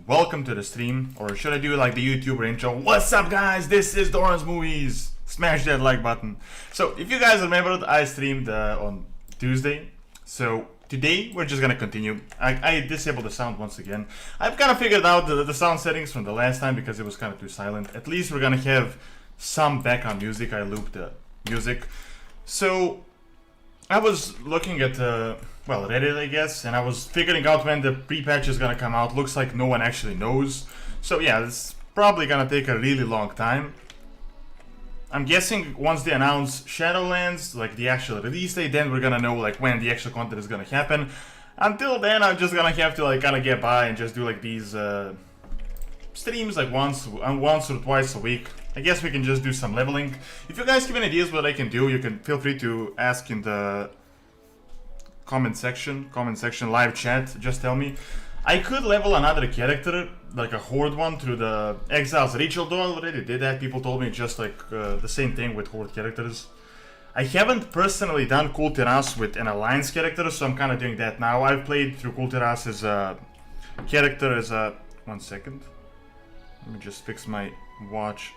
welcome to the stream, or should I do like the YouTuber intro? What's up guys, this is Doran's Movies. Smash that like button. So if you guys remembered, I streamed on Tuesday, so today we're just gonna continue. I disabled the sound once again. I've kind of figured out the sound settings from the last time because it was kind of too silent. At least we're gonna have some background music. I looped the music. So I was looking at Reddit, I guess, and I was figuring out when the pre-patch is gonna come out. Looks like no one actually knows. So yeah, it's probably gonna take a really long time. I'm guessing once they announce Shadowlands, like the actual release date, then we're gonna know like when the actual content is gonna happen. Until then, I'm just gonna have to like kind of get by and just do like these streams like once or twice a week. I guess we can just do some leveling. If you guys have any ideas what I can do, you can feel free to ask in the comment section, live chat. Just tell me. I could level another character, like a horde one, through the Exiles Ritual, though I already did that. People told me just like the same thing with horde characters. I haven't personally done Kultiras with an alliance character, so I'm kind of doing that now. I've played through Kultiras as a character as a... 1 second. Let me just fix my watch.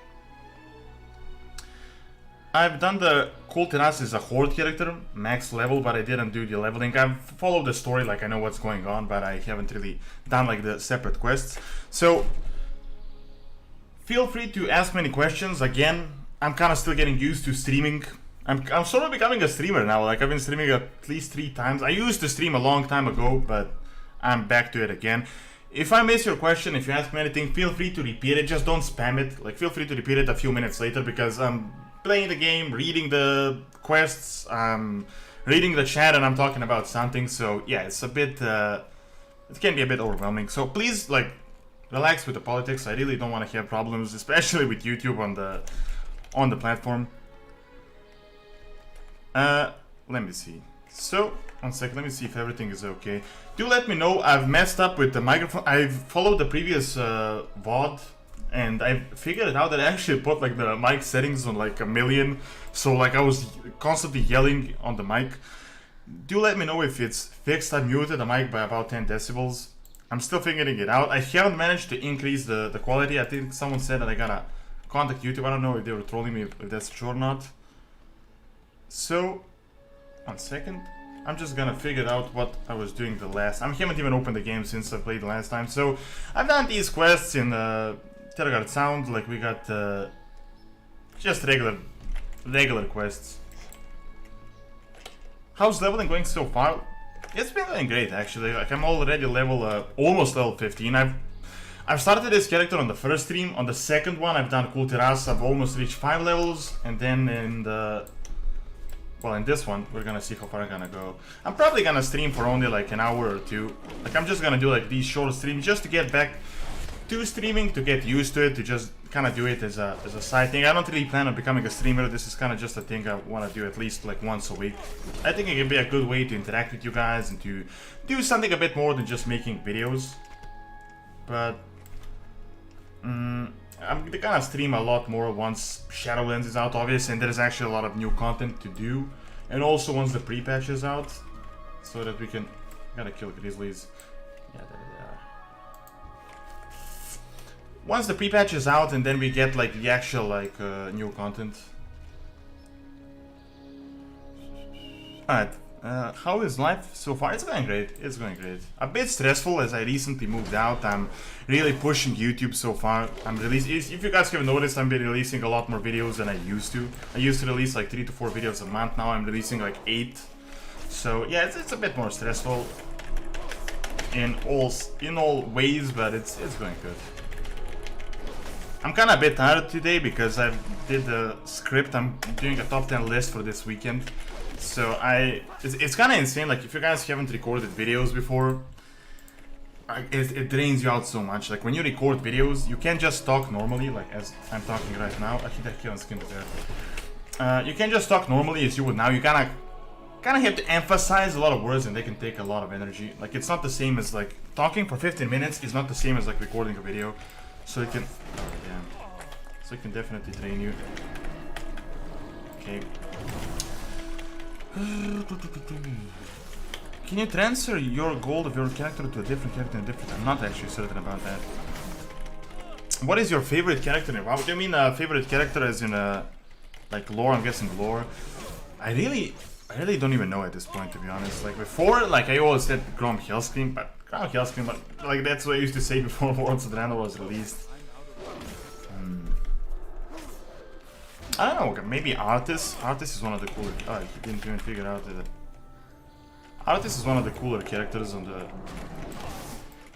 I've done the Kultiras as a horde character, max level, but I didn't do the leveling. I've followed the story, like I know what's going on, but I haven't really done like the separate quests. So feel free to ask me any questions. Again, I'm kind of still getting used to streaming. I'm sort of becoming a streamer now. Like I've been streaming at least 3 times. I used to stream a long time ago, but I'm back to it again. If I miss your question, if you ask me anything, feel free to repeat it. Just don't spam it. Like feel free to repeat it a few minutes later because I'm playing the game, reading the quests, reading the chat, and I'm talking about something. So yeah, it's a bit, it can be a bit overwhelming. So please, like, relax with the politics. I really don't want to have problems, especially with YouTube on the platform. Let me see. So 1 second, let me see if everything is okay. Do let me know. I've messed up with the microphone. I've followed the previous VOD. And I figured it out that I actually put like the mic settings on like 1,000,000. So like I was constantly yelling on the mic. Do let me know if it's fixed. I muted the mic by about 10 decibels. I'm still figuring it out. I haven't managed to increase the quality. I think someone said that I gotta contact YouTube. I don't know if they were trolling me, if that's true or not. So 1 second. I'm just gonna figure out what I was doing the last. I haven't even opened the game since I played the last time. So I've done these quests in Terragard Sound, like we got just regular quests. How's leveling going so far? It's been going great actually. Like I'm already almost level 15. I've started this character on the first stream. On the second one, I've done Kultiras. I've almost reached 5 levels, and then in this one, we're gonna see how far I'm gonna go. I'm probably gonna stream for only like an hour or 2. Like I'm just gonna do like these short streams just to get back to streaming, to get used to it, to just kind of do it as a side thing. I don't really plan on becoming a streamer. This is kind of just a thing I want to do at least like once a week. I think it can be a good way to interact with you guys and to do something a bit more than just making videos. But I'm gonna stream a lot more once Shadowlands is out, obviously, and there's actually a lot of new content to do. And also once the pre-patch is out, so that we can... Gotta kill grizzlies. Yeah, there they are. Once the pre-patch is out, and then we get like the actual like new content. Alright, how is life so far? It's going great. It's going great. A bit stressful as I recently moved out. I'm really pushing YouTube so far. I'm releasing. If you guys have noticed, I've been releasing a lot more videos than I used to. I used to release like 3 to 4 videos a month. Now I'm releasing like 8. So yeah, it's a bit more stressful in all ways, but it's going good. I'm kind of a bit tired today because I did the script. I'm doing a top 10 list for this weekend. So it's kind of insane. Like if you guys haven't recorded videos before, it drains you out so much. Like when you record videos, you can't just talk normally, like as I'm talking right now. I hit that kill and skin there. You can't just talk normally as you would now. You kind of have to emphasize a lot of words, and they can take a lot of energy. Like it's not the same as like talking for 15 minutes is not the same as like recording a video. So it can, so it can definitely drain you. Okay. Can you transfer your gold of your character to a different character in different? I'm not actually certain about that. What is your favorite character in WoW? Do you mean favorite character as in like lore? I'm guessing lore. I really don't even know at this point, to be honest. Like before, like I always said Grom Hellscream, but Grom Hellscream, like that's what I used to say before Worlds of Draenor was released. I don't know, maybe Artis. Artis is one of the cooler. Oh, he didn't even figure out that. Artis is one of the cooler characters on the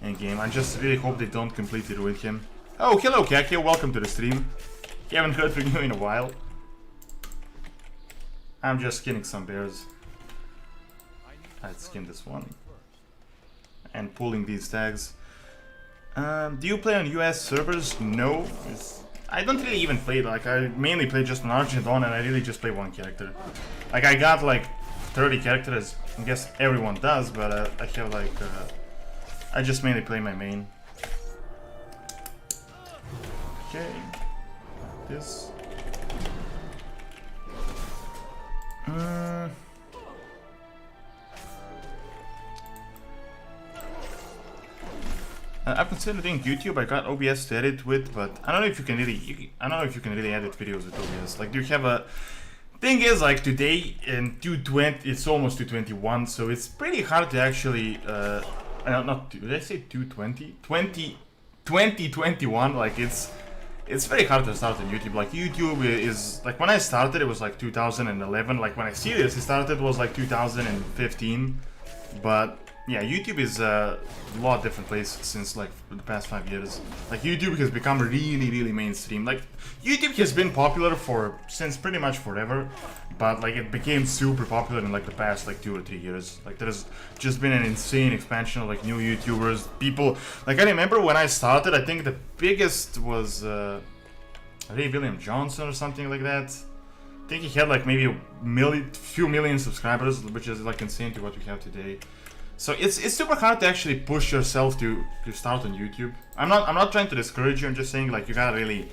in game. I just really hope they don't completely ruin him. Oh, hello Kakio, welcome to the stream. Haven't heard from you in a while. I'm just skinning some bears. I'd skin this one. And pulling these tags. Do you play on US servers? No. I don't really even play, like I mainly play just on Argent and I really just play one character. Like I got like 30 characters, I guess everyone does, but I have like, I just mainly play my main. Okay, this. I've considered doing YouTube. I got OBS to edit with, but I don't know if you can really. I don't know if you can really edit videos with OBS. Like, do you have a? Thing is, like today in 220, it's almost 221, so it's pretty hard to actually. Not did I say 220? 2021. Like it's very hard to start on YouTube. Like YouTube is like when I started, it was like 2011. Like when I seriously started, it was like 2015. But yeah, YouTube is a lot different place since like the past 5 years. Like YouTube has become really mainstream. Like YouTube has been popular since pretty much forever, but like it became super popular in like the past like 2 or 3 years. Like there's just been an insane expansion of like new YouTubers. People like I remember when I started, I think the biggest was Ray William Johnson or something like that. I think he had like maybe a few million subscribers, which is like insane to what we have today. So it's super hard to actually push yourself to start on YouTube. I'm not trying to discourage you. I'm just saying like you gotta really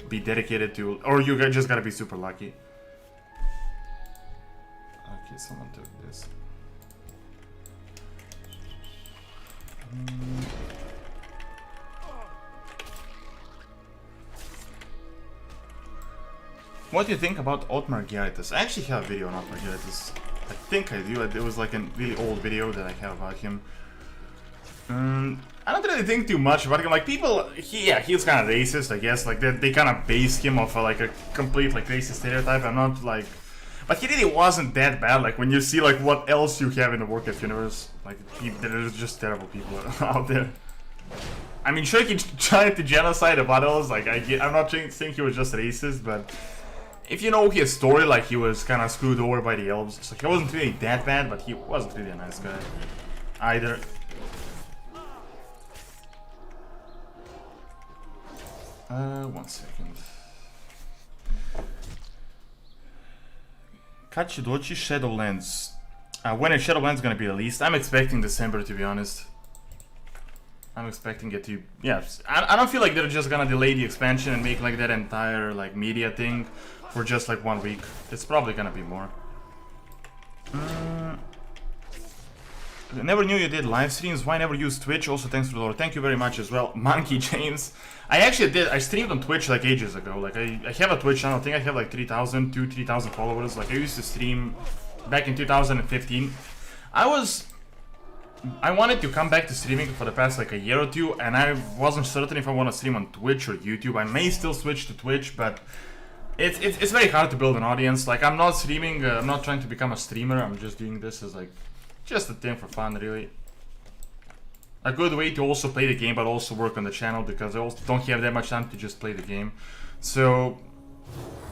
be dedicated to, or you just gotta be super lucky. Okay, someone took this. What do you think about Otmar Gerritus? I actually have a video on Otmar Gerritus. I think I do. It was like a really old video that I have about him. I don't really think too much about him. Like people, he's kind of racist, I guess. Like they kind of base him off like a complete like racist stereotype. I'm not like, but he really wasn't that bad. Like when you see like what else you have in the Warcraft universe, like there's just terrible people out there. I mean, sure he tried to genocide about us. Like I'm not saying he was just racist, but. If you know his story, like he was kind of screwed over by the elves, so he wasn't really that bad, but he wasn't really a nice guy either. One second. Kad će doći Shadowlands? When is Shadowlands gonna be released? I'm expecting December, to be honest. I'm expecting it to, yeah. I don't feel like they're just gonna delay the expansion and make like that entire like media thing for just like 1 week. It's probably gonna be more. I never knew you did live streams. Why never use Twitch? Also, thanks for the lore. Thank you very much as well, Monkey James. I actually did. I streamed on Twitch like ages ago. Like I have a Twitch channel. I think I have like 3,000 followers. Like I used to stream back in 2015. I wanted to come back to streaming for the past like a year or two, and I wasn't certain if I want to stream on Twitch or YouTube. I may still switch to Twitch, but it's very hard to build an audience. Like I'm not streaming. I'm not trying to become a streamer. I'm just doing this as like just a thing for fun, really. A good way to also play the game, but also work on the channel, because I also don't have that much time to just play the game. So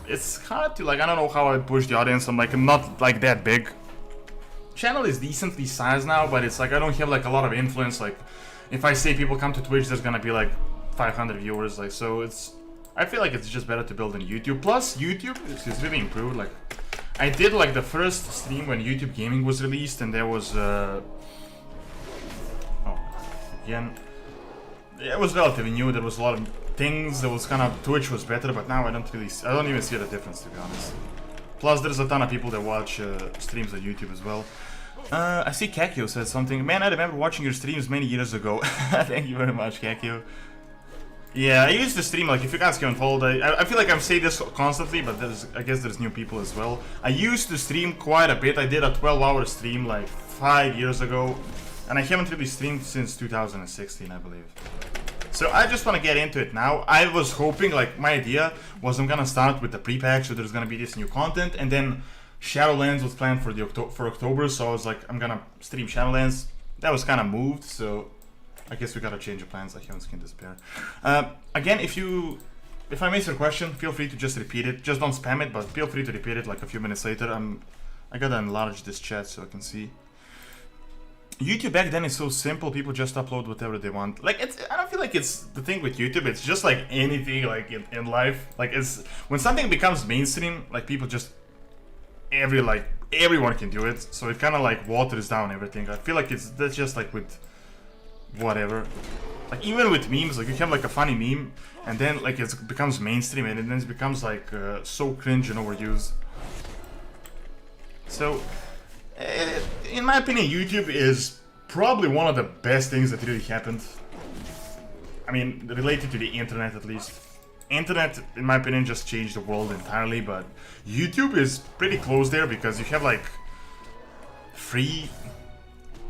it's hard to like, I don't know how I push the audience. I'm not like that big. Channel is decently sized now, but it's like I don't have like a lot of influence. Like if I say people come to Twitch, there's gonna be like 500 viewers. Like so I feel like it's just better to build on YouTube. Plus YouTube is really improved. Like I did like the first stream when YouTube Gaming was released, and there was again, it was relatively new. There was a lot of things. There was kind of, Twitch was better, but now I don't even see the difference, to be honest. Plus there's a ton of people that watch streams on YouTube as well. I see Kakio said something. Man, I remember watching your streams many years ago. Thank you very much, Kakio. Yeah, I used to stream, like, if you guys haven't followed, I feel like I'm saying this constantly, but I guess there's new people as well. I used to stream quite a bit. I did a 12-hour stream, like, 5 years ago. And I haven't really streamed since 2016, I believe. So I just want to get into it now. I was hoping, like, my idea was I'm gonna start with the pre-patch, so there's gonna be this new content, and then Shadowlands was planned for October, so I was like, I'm gonna stream Shadowlands. That was kind of moved, so I guess we gotta change the plans. I haven't skinned this pair. Again, if I miss your question, feel free to just repeat it. Just don't spam it, but feel free to repeat it like a few minutes later. I gotta enlarge this chat so I can see. YouTube back then is so simple, people just upload whatever they want. Like, I don't feel like it's the thing with YouTube, it's just like anything like in life. Like, it's when something becomes mainstream, like people just everyone can do it, so it kind of like waters down everything. I feel like that's just like with whatever. Like even with memes, like you have like a funny meme and then like it becomes mainstream and then it becomes like so cringe and overused. So in my opinion, YouTube is probably one of the best things that really happened. I mean, related to the internet at least. Internet, in my opinion, just changed the world entirely, but YouTube is pretty close there because you have like free,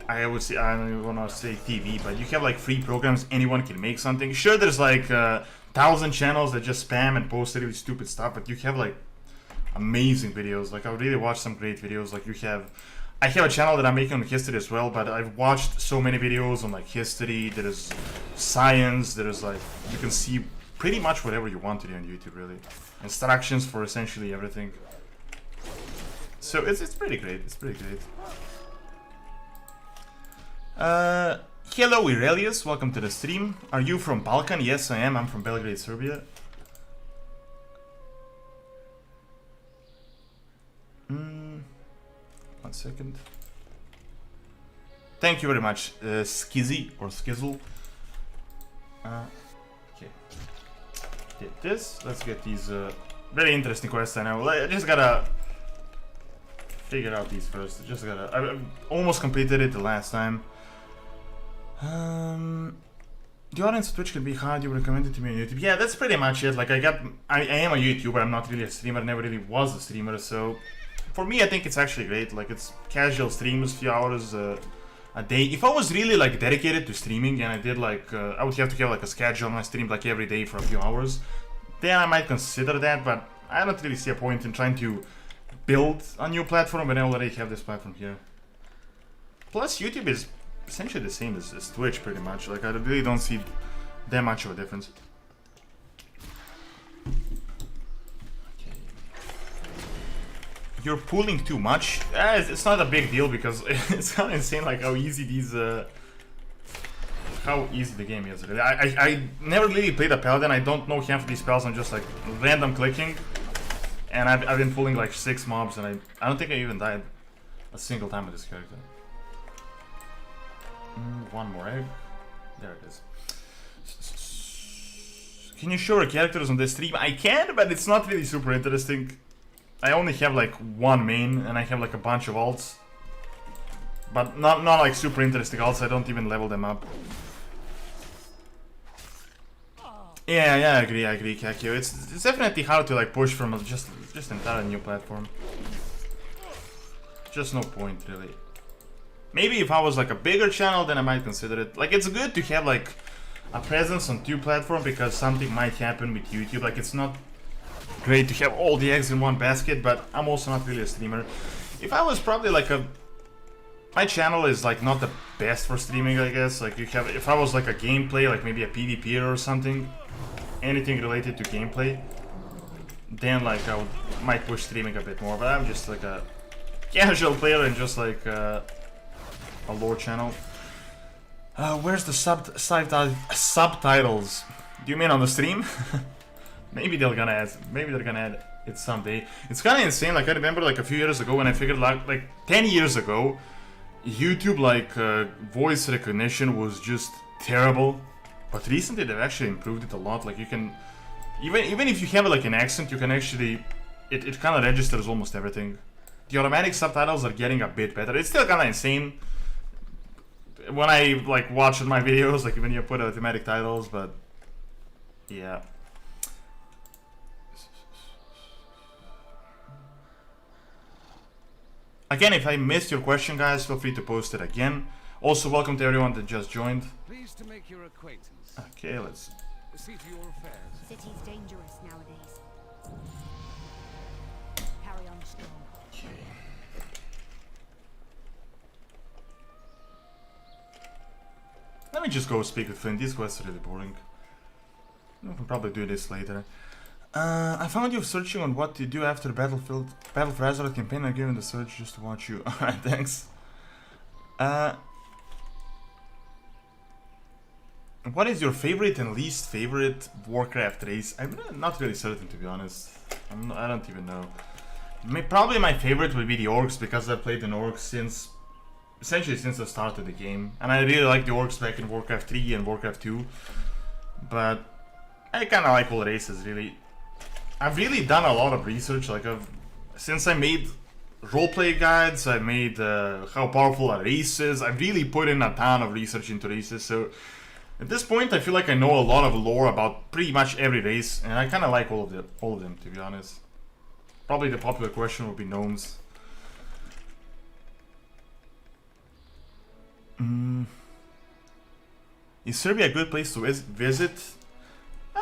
I would say, I don't want to say TV, but you have like free programs, anyone can make something. Sure, there's like 1,000 channels that just spam and post really stupid stuff, but you have like amazing videos. Like I would really watch some great videos. Like I have a channel that I'm making on history as well, but I've watched so many videos on like history, there is science, there is like, you can see pretty much whatever you want to do on YouTube, really. Instructions for essentially everything. So it's pretty great, it's pretty great. Hello Aurelius, welcome to the stream. Are you from Balkan? Yes, I am. I'm from Belgrade, Serbia. 1 second. Thank you very much, Skizzy or Skizzle. Okay. Get this. Let's get these very interesting quests. I know. I just gotta figure out these first. I almost completed it the last time. The audience of Twitch can be hard. You recommended to me on YouTube. Yeah, that's pretty much it. Like I am a YouTuber. I'm not really a streamer. I never really was a streamer. So for me, I think it's actually great. Like it's casual streams, few hours a day. If I was really like dedicated to streaming and I did like I would have to have like a schedule and I streamed like every day for a few hours, then I might consider that. But I don't really see a point in trying to build a new platform when I already have this platform here. Plus, YouTube is essentially the same as Twitch, pretty much. Like I really don't see that much of a difference. You're pulling too much. It's not a big deal because it's kind of insane like how easy these how easy the game is, really. I never really played a paladin. I don't know half of these spells. I'm just like random clicking and I've been pulling like 6 mobs and I don't think I even died a single time with this character. One more egg. There it is. Can you show your characters on the stream? I can, but it's not really super interesting. I only have like one main and I have like a bunch of alts. But not like super interesting alts. I don't even level them up. Yeah, I agree, Kakio. It's definitely hard to like push from just entirely new platform. Just no point, really. Maybe if I was like a bigger channel, then I might consider it. Like it's good to have like a presence on 2 platforms because something might happen with YouTube. Like it's not great to have all the eggs in one basket, but I'm also not really a streamer. If I was probably like my channel is like not the best for streaming, I guess. Like if I was like a gameplay, like maybe a PvP or something, anything related to gameplay, then like might push streaming a bit more. But I'm just like a casual player and just like a lore channel. Where's the subtitles? Do you mean on the stream? Maybe they're gonna add it someday. It's kind of insane. Like I remember like a few years ago when I figured like 10 years ago, YouTube like voice recognition was just terrible. But recently they've actually improved it a lot. Like you can even if you have like an accent, you can actually it kind of registers almost everything. the automatic subtitles are getting a bit better. It's still kind of insane when I like watch my videos, like when you put automatic titles, but yeah. Again, if I missed your question, guys, feel free to post it again. Also, welcome to everyone that just joined. Pleased to make your acquaintance. Okay, let's See to your affairs. City's dangerous nowadays. Carry on strong. Okay. Let me just go speak with Flynn. These quests are really boring. We can probably do this later. I found you searching on what to do after Battle for Azeroth campaign. I'm giving the search just to watch you. Alright, thanks. What is your favorite and least favorite Warcraft race? I'm not really certain, to be honest. I don't even know. Probably my favorite would be the Orcs, because I played an Orcs essentially since the start of the game. And I really like the Orcs back in Warcraft 3 and Warcraft 2. But I kind of like all races, really. I've really done a lot of research, like since I made roleplay guides, I made how powerful a race is. I've really put in a ton of research into races, so at this point I feel like I know a lot of lore about pretty much every race, and I kind of like all of them, to be honest. Probably the popular question would be gnomes. Is Serbia a good place to visit?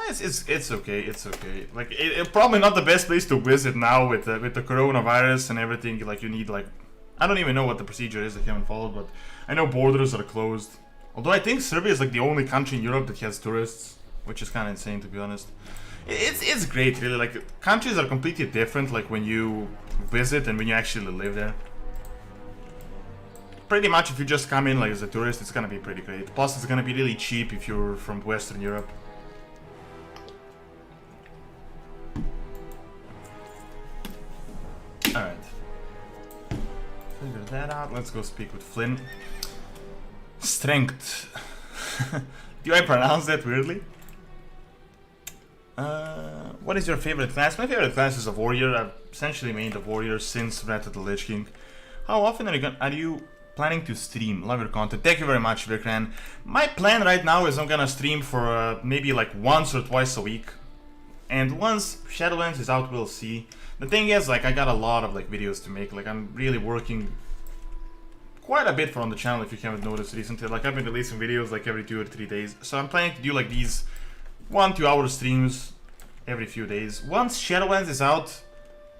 It's okay. It's okay. Like it probably not the best place to visit now with the coronavirus and everything. Like you need like I don't even know what the procedure is. I haven't followed, but I know borders are closed. Although I think Serbia is like the only country in Europe that has tourists, which is kind of insane, to be honest. It's great, really. Like countries are completely different. Like when you visit and when you actually live there. Pretty much, if you just come in like as a tourist, it's gonna be pretty great. Plus, it's gonna be really cheap if you're from Western Europe. Alright. Figure that out. Let's go speak with Flynn. Strength. Do I pronounce that weirdly? What is your favorite class? My favorite class is a warrior. I've essentially made a warrior since Wrath of the Lich King. How often are you planning to stream? Love your content. Thank you very much, Vikran. My plan right now is I'm gonna stream for maybe like once or twice a week. And once Shadowlands is out, we'll see. The thing is, like, I got a lot of like videos to make. Like, I'm really working quite a bit for on the channel, if you haven't noticed recently. Like, I've been releasing videos like every 2 or 3 days. So I'm planning to do like these 1-2 hour streams every few days. Once Shadowlands is out,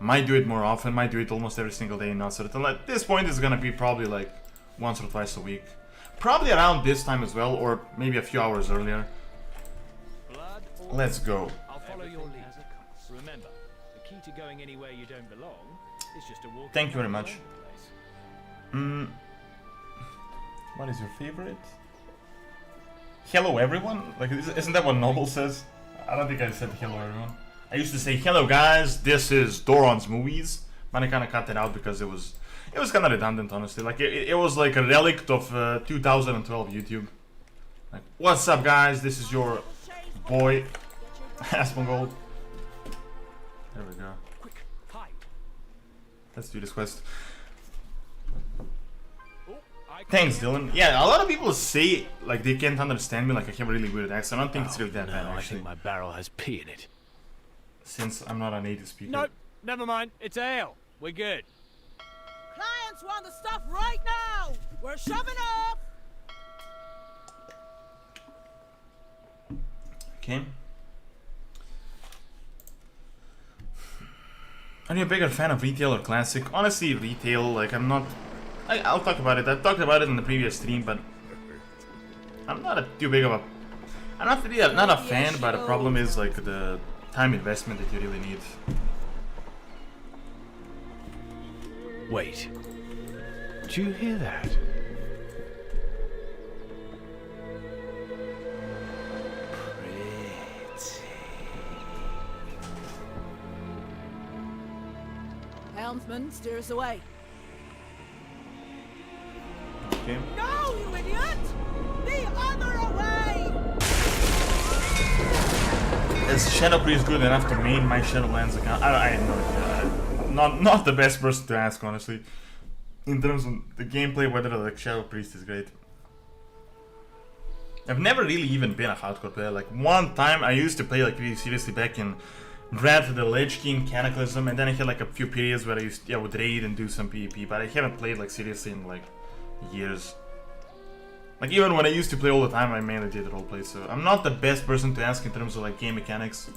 might do it more often. Might do it almost every single day. Not certain. At this point, it's gonna be probably like once or twice a week. Probably around this time as well, or maybe a few hours earlier. Let's go. I'll follow your lead. Remember, the key to going anywhere you don't belong is just a walk. Thank you very much. What is your favorite? Hello everyone? Like, isn't that what Noble says? I don't think I said hello everyone. I used to say hello guys, this is Doran's Movies, but I kind of cut it out because it was kind of redundant, honestly. Like it was like a relic of 2012 YouTube. Like, what's up guys? This is your boy Asmongold. There we go. Quick, hide. Let's do this quest. Oh, Thanks, Dylan. Yeah, a lot of people say like they can't understand me, like I have a really weird accent. I don't think it's really that bad, I actually. think my barrel has pee in it. Since I'm not a native speaker. Nope, never mind. It's ale. We're good. Clients want the stuff right now! We're shoving up! Okay. Are you a bigger fan of retail or classic? Honestly, retail. Like I'm not. I'll talk about it. I talked about it in the previous stream, but I'm not too big of a. I'm not really not a fan, but the problem is like the time investment that you really need. Wait. Do you hear that? Helmsman, steer us away. Okay. No, you idiot! The other way! Is Shadow Priest good enough to main my Shadowlands account? I have no idea. not the best person to ask, honestly. In terms of the gameplay, whether like Shadow Priest is great. I've never really even been a hardcore player. Like one time I used to play like really seriously back in Wrath of the Lich King, Cataclysm, and then I had like a few periods where I would raid and do some PvP, but I haven't played like seriously in like years. Like even when I used to play all the time, I mainly did roleplay, so I'm not the best person to ask in terms of like game mechanics.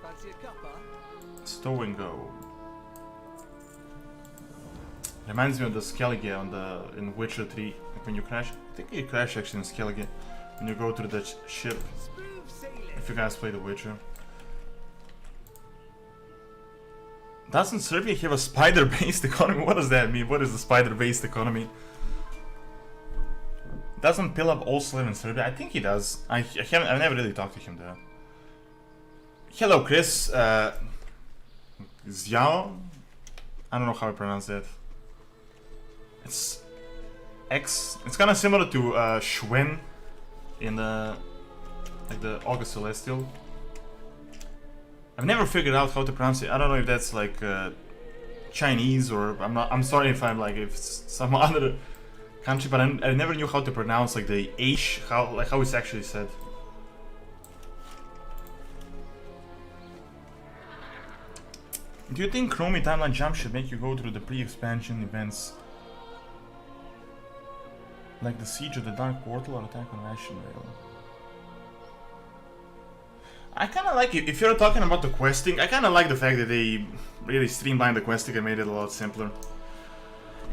Fancy a cuppa? Stow and go. Reminds me of the Skellige in Witcher 3. Like when you crash, I think you crash actually in Skellige when you go through the ship. Smooth sailing. If you guys play The Witcher. Doesn't Serbia have a spider-based economy? What does that mean? What is the spider-based economy? Doesn't Pilab also live in Serbia? I think he does. I've never really talked to him there. Hello, Chris. Xiao? I don't know how I pronounce that. It's X. It's kind of similar to Schwen in the August Celestial. I've never figured out how to pronounce it. I don't know if that's like Chinese or I'm sorry if I'm like if it's some other country, but I never knew how to pronounce like the H, how it's actually said. Do you think Chromie timeline jump should make you go through the pre-expansion events like the Siege of the Dark Portal or Attack on Ration Rail? I kind of like it. If you're talking about the questing, I kind of like the fact that they really streamlined the questing and made it a lot simpler.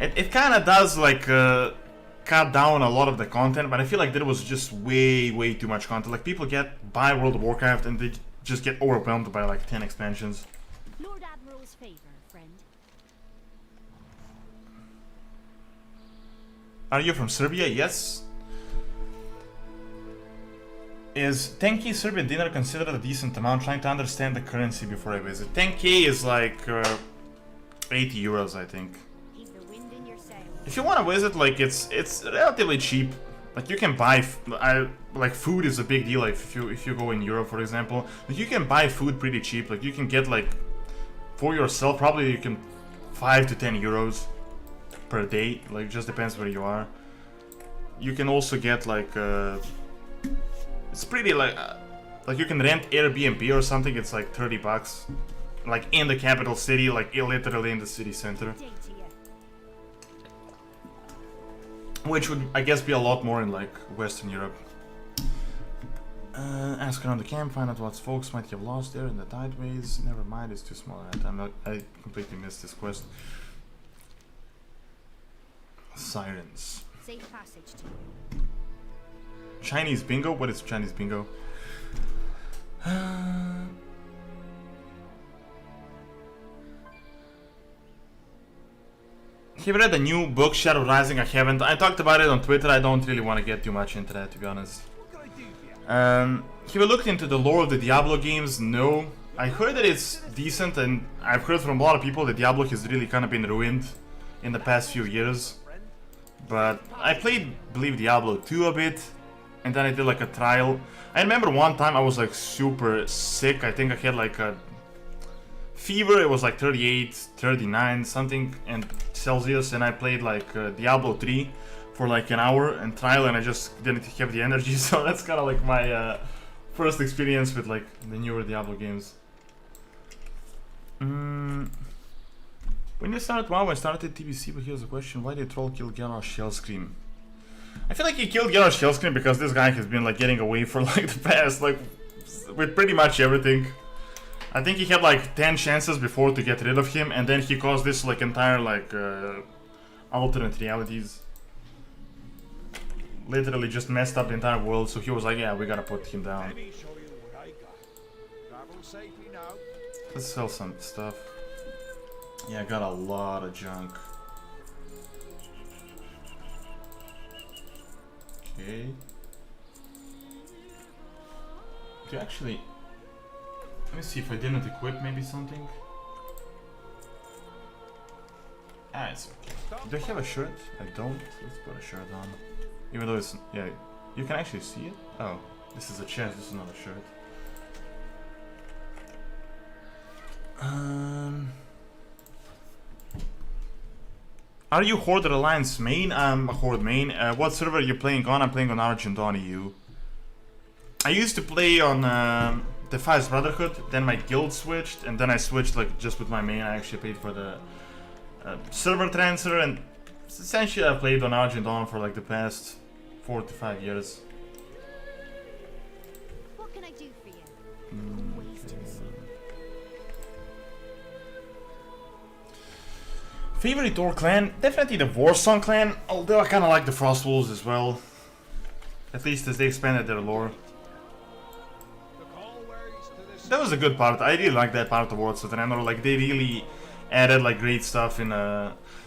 It kind of does like cut down a lot of the content, but I feel like there was just way too much content. Like people buy World of Warcraft and they just get overwhelmed by like 10 expansions. Lord Admiral's favor, friend. Are you from Serbia? Yes. Is 10k Serbian dinar considered a decent amount? Trying to understand the currency before I visit. 10k is like 80 euros, I think. Keep the wind in your sails. If you want to visit, like it's relatively cheap. Like you can buy, like food is a big deal. Like if you go in Europe, for example, like you can buy food pretty cheap. Like you can get like for yourself probably you can 5 to 10 euros per day. Like just depends where you are. You can also get like it's pretty like you can rent Airbnb or something. It's like 30 bucks, like in the capital city, like literally in the city center. Day to you. Which would, I guess, be a lot more in like Western Europe. Ask around the camp, find out what folks might have lost there in the tideways. Never mind, it's too small. I completely missed this quest. Sirens. Safe passage to you. Chinese bingo? What is Chinese bingo? Have you read the new book, Shadow Rising? I haven't. I talked about it on Twitter. I don't really want to get too much into that, to be honest. What can I do for you? Have you looked into the lore of the Diablo games? No. I heard that it's decent, and I've heard from a lot of people that Diablo has really kind of been ruined in the past few years. But I played, I believe, Diablo 2 a bit, and then I did like a trial. I remember one time I was like super sick. I think I had like a fever. It was like 38, 39 something and Celsius, and I played like Diablo 3 for like an hour and trial, and I just didn't have the energy. So that's kind of like my first experience with like the newer Diablo games. When you started WoW, I started TBC, but here's the question: why did Troll kill Geralt Shellscream? I feel like he killed Geralt Shellscream because this guy has been like getting away for like the past, like with pretty much everything. I think he had like 10 chances before to get rid of him, and then he caused this like entire like alternate realities. Literally just messed up the entire world, so he was like, yeah, we gotta put him down. Let me show you what I got. Travel safely now. Let's sell some stuff. Yeah, I got a lot of junk. Okay. Do you actually... Let me see if I didn't equip maybe something. Ah, it's okay. Do I have a shirt? I don't. Let's put a shirt on. Even though it's... Yeah, you can actually see it? Oh, this is a chest, this is not a shirt. Are you Horde or Alliance main? I'm a Horde main. What server are you playing on? I'm playing on Argent on EU. I used to play on Defies Brotherhood, then my guild switched, and then I switched like just with my main. I actually paid for the server transfer, and essentially I played on Argent on for like the past 4 to 5 years. What can I do for you? Always to the sea. Favorite Orc clan? Definitely the Warsong clan, although I kind of like the Frost Wolves as well. At least as they expanded their lore. That was a good part. I really like that part of the World of Draenor. Like they really added like great stuff in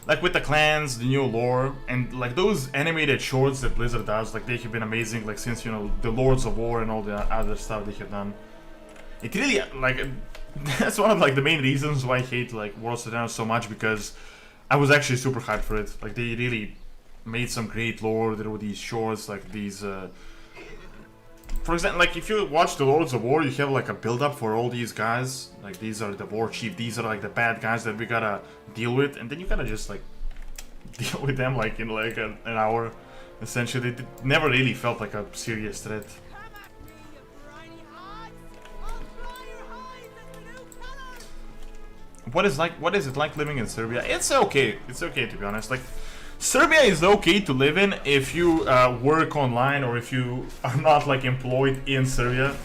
like with the clans, the new lore, and like those animated shorts that Blizzard does, like they have been amazing, like since, you know, the Lords of War and all the other stuff they have done. It really, like, that's one of like the main reasons why I hate like World of Draenor so much, because I was actually super hyped for it. Like they really made some great lore. There were these shorts, like these for example, like if you watch the Lords of War, you have like a build up for all these guys. Like these are the war chief, these are like the bad guys that we gotta deal with, and then you gotta just like deal with them like in like an hour. Essentially, it never really felt like a serious threat. Come at me, you briny odds! I'll dry your hides as the new color! What is it like living in Serbia? It's okay. It's okay, to be honest. Like Serbia is okay to live in if you work online or if you are not like employed in Serbia.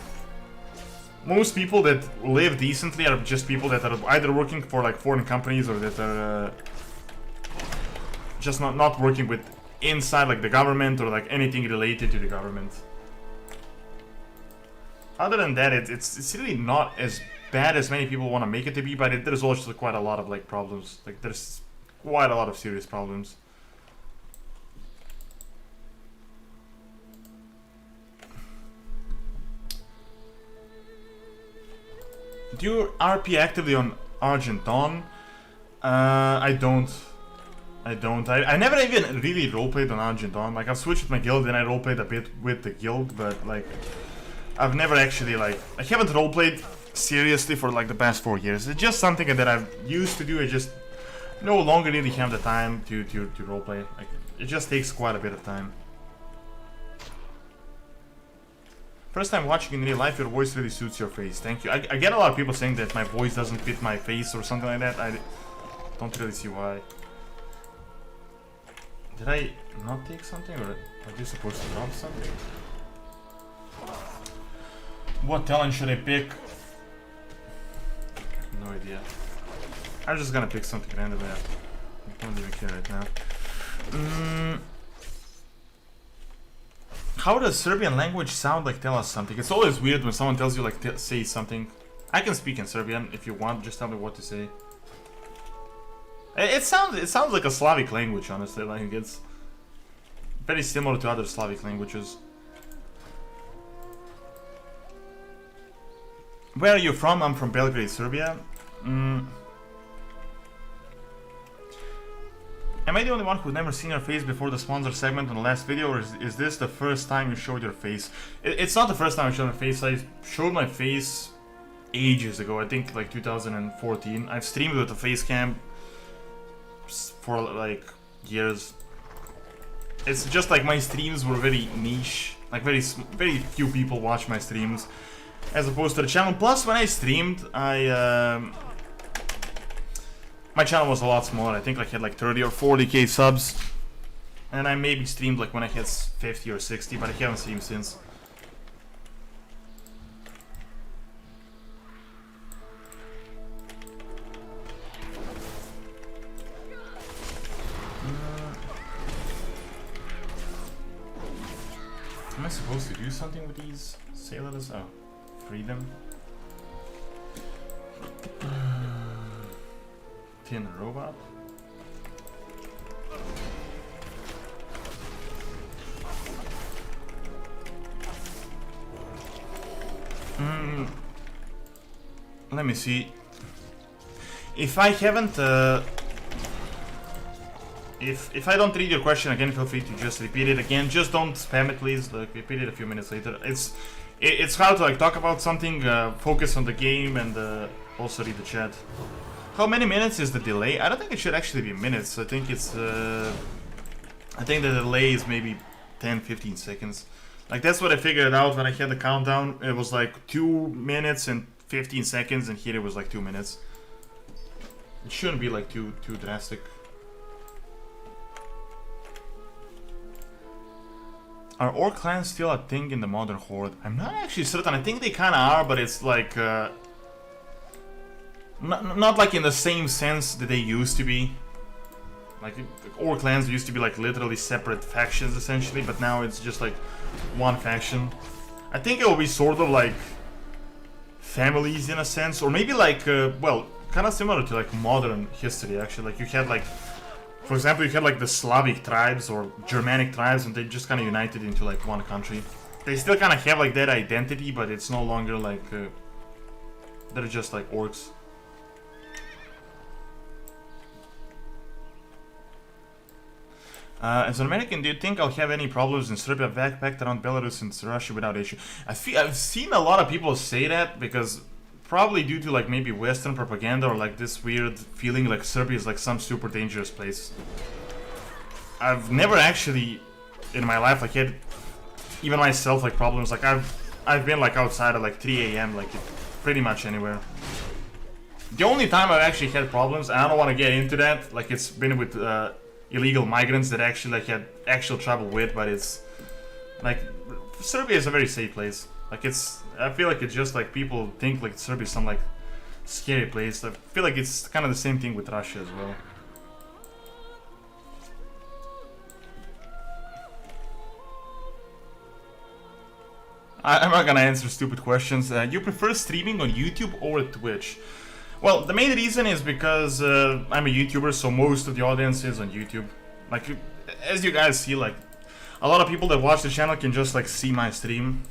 Most people that live decently are just people that are either working for like foreign companies or that are just not working with inside like the government or like anything related to the government. Other than that, it's really not as bad as many people want to make it to be, but there's also quite a lot of like problems. Like there's quite a lot of serious problems. Do you RP actively on Argent Dawn? I don't. I never even really roleplayed on Argent Dawn. Like I've switched with my guild and I roleplayed a bit with the guild, but like I've never actually like I haven't roleplayed seriously for like the past 4 years. It's just something that I've used to do. I just no longer really have the time to roleplay. Like it just takes quite a bit of time. First time watching in real life, your voice really suits your face. Thank you. I get a lot of people saying that my voice doesn't fit my face or something like that. I don't really see why. Did I not take something, or are you supposed to drop something? What talent should I pick? No idea. I'm just gonna pick something random. I don't even care right now. How does Serbian language sound like? Tell us something. It's always weird when someone tells you like say something. I can speak in Serbian if you want. Just tell me what to say. It sounds like a Slavic language, honestly. Like it's very similar to other Slavic languages. Where are you from? I'm from Belgrade, Serbia. Am I the only one who's never seen your face before the sponsor segment on the last video, or is this the first time you showed your face? It's not the first time I showed my face. I showed my face ages ago, I think like 2014. I've streamed with a face cam for like years. It's just like my streams were very niche, like very few people watch my streams as opposed to the channel. Plus when I streamed, my channel was a lot smaller. I think I had like 30 or 40k subs, and I maybe streamed like when I had 50 or 60, but I haven't streamed since. Am I supposed to do something with these sailors? Oh, free them. Tin robot. Let me see. If I haven't, if I don't read your question again, feel free to just repeat it again. Just don't spam it, please. Like repeat it a few minutes later. It's hard to like talk about something, focus on the game, and also read the chat. How many minutes is the delay? I don't think it should actually be minutes. I think it's I think the delay is maybe 10-15 seconds. Like that's what I figured out when I had the countdown. It was like 2 minutes and 15 seconds, and here it was like 2 minutes. It shouldn't be like too drastic. Are orc clans still a thing in the modern horde? I'm not actually certain. I think they kind of are, but it's like not like in the same sense that they used to be. Like orc clans used to be like literally separate factions essentially, but now it's just like one faction. I think it will be sort of like families in a sense, or maybe like well, kind of similar to like modern history actually. Like you had like, for example, you had like the Slavic tribes or Germanic tribes, and they just kind of united into like one country. They still kind of have like that identity, but it's no longer like they're just like orcs. As an American, do you think I'll have any problems in Serbia backpacked around Belarus and Russia without issue? I've seen a lot of people say that, because probably due to like maybe Western propaganda, or like this weird feeling like Serbia is like some super dangerous place. I've never actually in my life like had even myself like problems. Like I've been like outside at like 3 AM like pretty much anywhere. The only time I've actually had problems, and I don't want to get into that, like it's been with illegal migrants that actually like had actual trouble with, but it's like Serbia is a very safe place. Like it's, I feel like it's just like people think like Serbia is some like scary place. I feel like it's kind of the same thing with Russia as well. I'm not gonna answer stupid questions. You prefer streaming on YouTube or Twitch? Well, the main reason is because I'm a YouTuber, so most of the audience is on YouTube. Like, as you guys see, like, a lot of people that watch the channel can just, like, see my stream.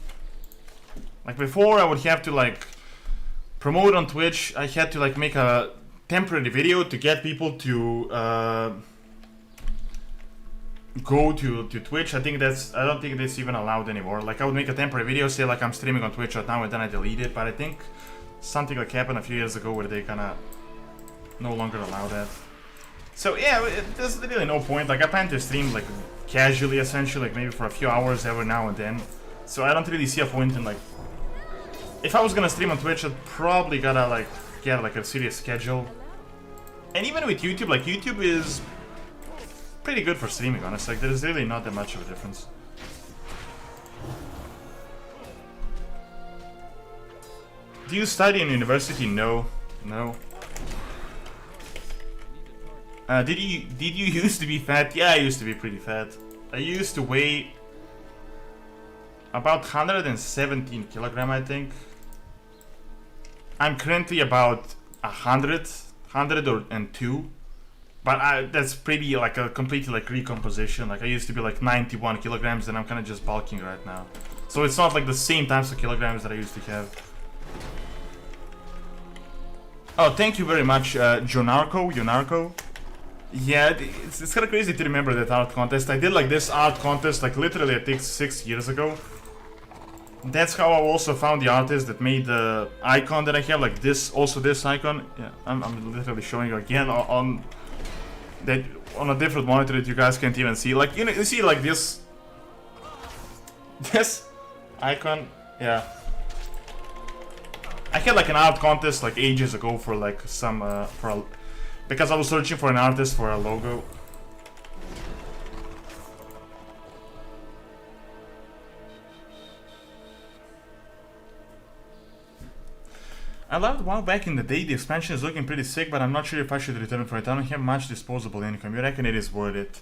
Like, before, I would have to, like, promote on Twitch. I had to, like, make a temporary video to get people to go to Twitch. I don't think that's even allowed anymore. Like, I would make a temporary video, say, like, I'm streaming on Twitch right now, and then I delete it, but I think something like happened a few years ago where they kind of no longer allow that. So yeah, there's really no point. Like I plan to stream like casually, essentially, like maybe for a few hours every now and then. So I don't really see a point in like, if I was gonna stream on Twitch, I'd probably gotta like get like a serious schedule. And even with YouTube, like YouTube is pretty good for streaming, honestly. Like there's really not that much of a difference. Do you study in university? No. No. Did you used to be fat? Yeah, I used to be pretty fat. I used to weigh about 117 kilogram, I think. I'm currently about 102, but that's pretty like a completely like recomposition. Like I used to be like 91 kilograms, and I'm kind of just bulking right now. So it's not like the same types of kilograms that I used to have. Oh, thank you very much, Jonarco. Yeah, it's kind of crazy to remember that art contest. I did like this art contest like literally I think 6 years ago. That's how I also found the artist that made the icon that I have, like this, also this icon. Yeah, I'm literally showing you again on that on a different monitor that you guys can't even see. Like you see like this icon, yeah. I had like an art contest like ages ago for like some because I was searching for an artist for a logo. I loved WoW back in the day. The expansion is looking pretty sick, but I'm not sure if I should return for it. I don't have much disposable income. You reckon it is worth it?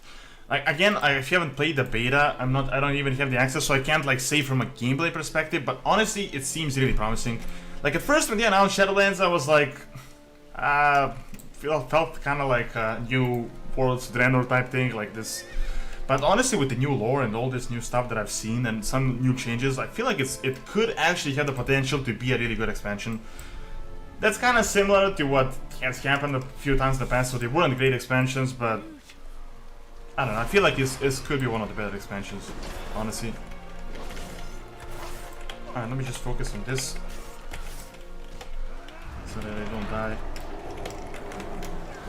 Like again, if you haven't played the beta, I don't even have the access, so I can't like say from a gameplay perspective. But honestly, it seems really promising. Like at first when they announced Shadowlands, I was like, felt kind of like a new World's Draenor type thing, like this. But honestly, with the new lore and all this new stuff that I've seen and some new changes, I feel like it could actually have the potential to be a really good expansion. That's kind of similar to what has happened a few times in the past, so they weren't great expansions, but I don't know, I feel like this could be one of the better expansions, honestly. Alright, let me just focus on this. so that I don't die.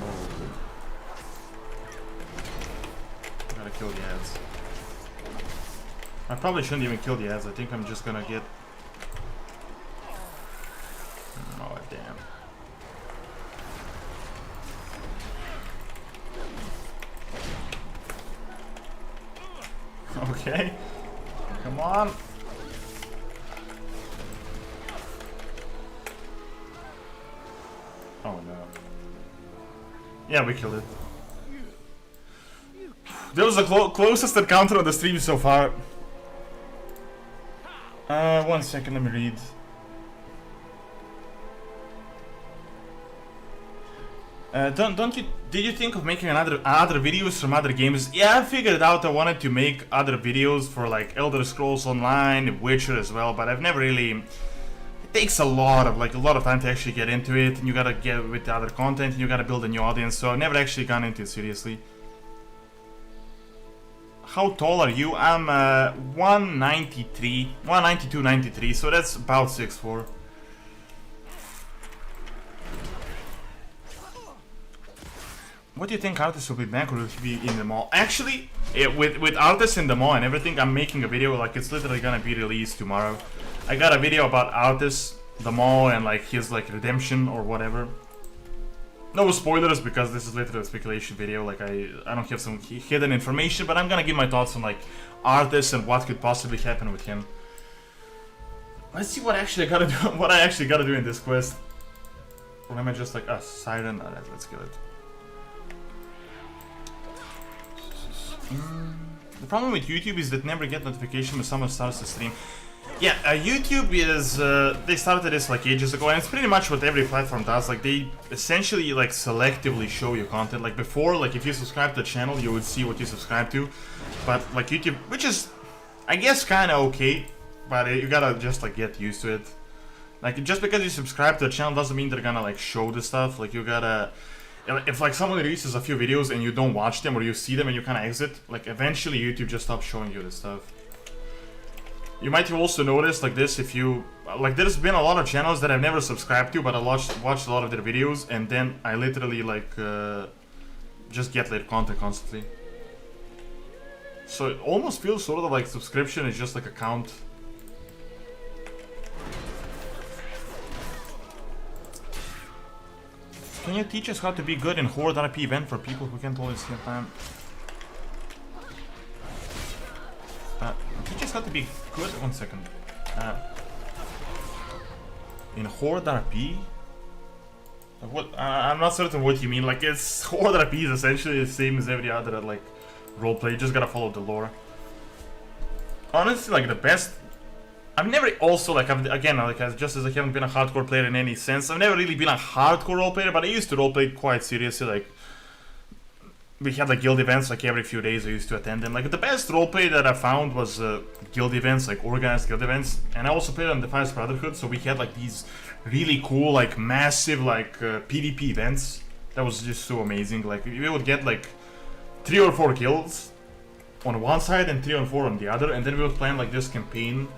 Oh. Gotta kill the ads. I probably shouldn't even kill the ads. I think I'm just gonna get... Oh, damn. Okay. Come on. Oh no. Yeah, we killed it. That was the closest encounter on the stream so far. 1 second, let me read. Did you think of making other videos from other games? Yeah, I figured out I wanted to make other videos for like Elder Scrolls Online, Witcher as well, but I've never really... It takes a lot of time to actually get into it, and you gotta get with the other content, and you gotta build a new audience, so I've never actually gone into it seriously. How tall are you? I'm 192, 93, so that's about 6'4". What do you think Artis will be back, or will he be in the mall? Actually, with Artis in the mall and everything, I'm making a video, like it's literally gonna be released tomorrow. I got a video about Artis, the mall, and like his like redemption or whatever. No spoilers, because this is literally a speculation video, like I don't have some hidden information, but I'm gonna give my thoughts on like Artis and what could possibly happen with him. Let's see what actually I gotta do, what I actually gotta do in this quest. Or am I just like, Siren? Alright, let's kill it. The problem with YouTube is that never get notification when someone starts to stream. Yeah, YouTube is, they started this like ages ago, and it's pretty much what every platform does. Like they essentially like selectively show you content. Like before, like if you subscribe to the channel, you would see what you subscribe to. But like YouTube, which is, I guess, kind of okay, but you gotta just like get used to it. Like just because you subscribe to the channel doesn't mean they're gonna like show the stuff. Like you gotta... If like someone releases a few videos and you don't watch them, or you see them and you kind of exit, like eventually YouTube just stops showing you this stuff. You might have also noticed like this if you... Like there's been a lot of channels that I've never subscribed to, but I watched a lot of their videos, and then I literally like just get their content constantly. So it almost feels sort of like subscription is just like a count. Can you teach us how to be good in Horde RP event for people who can't always have time? Teach us how to be good. 1 second. In Horde RP? What? I'm not certain what you mean. Like, it's Horde RP is essentially the same as every other like roleplay. You just gotta follow the lore. Honestly, like the best. I've never also like again like just as I haven't been a hardcore player in any sense. I've never really been a hardcore role player, but I used to roleplay quite seriously. Like we had like guild events like every few days. I used to attend them. Like the best roleplay that I found was guild events, like organized guild events. And I also played on Defiance Brotherhood, so we had like these really cool like massive like PvP events. That was just so amazing. Like we would get like 3 or 4 kills on one side and 3 or 4 on the other, and then we would plan like this campaign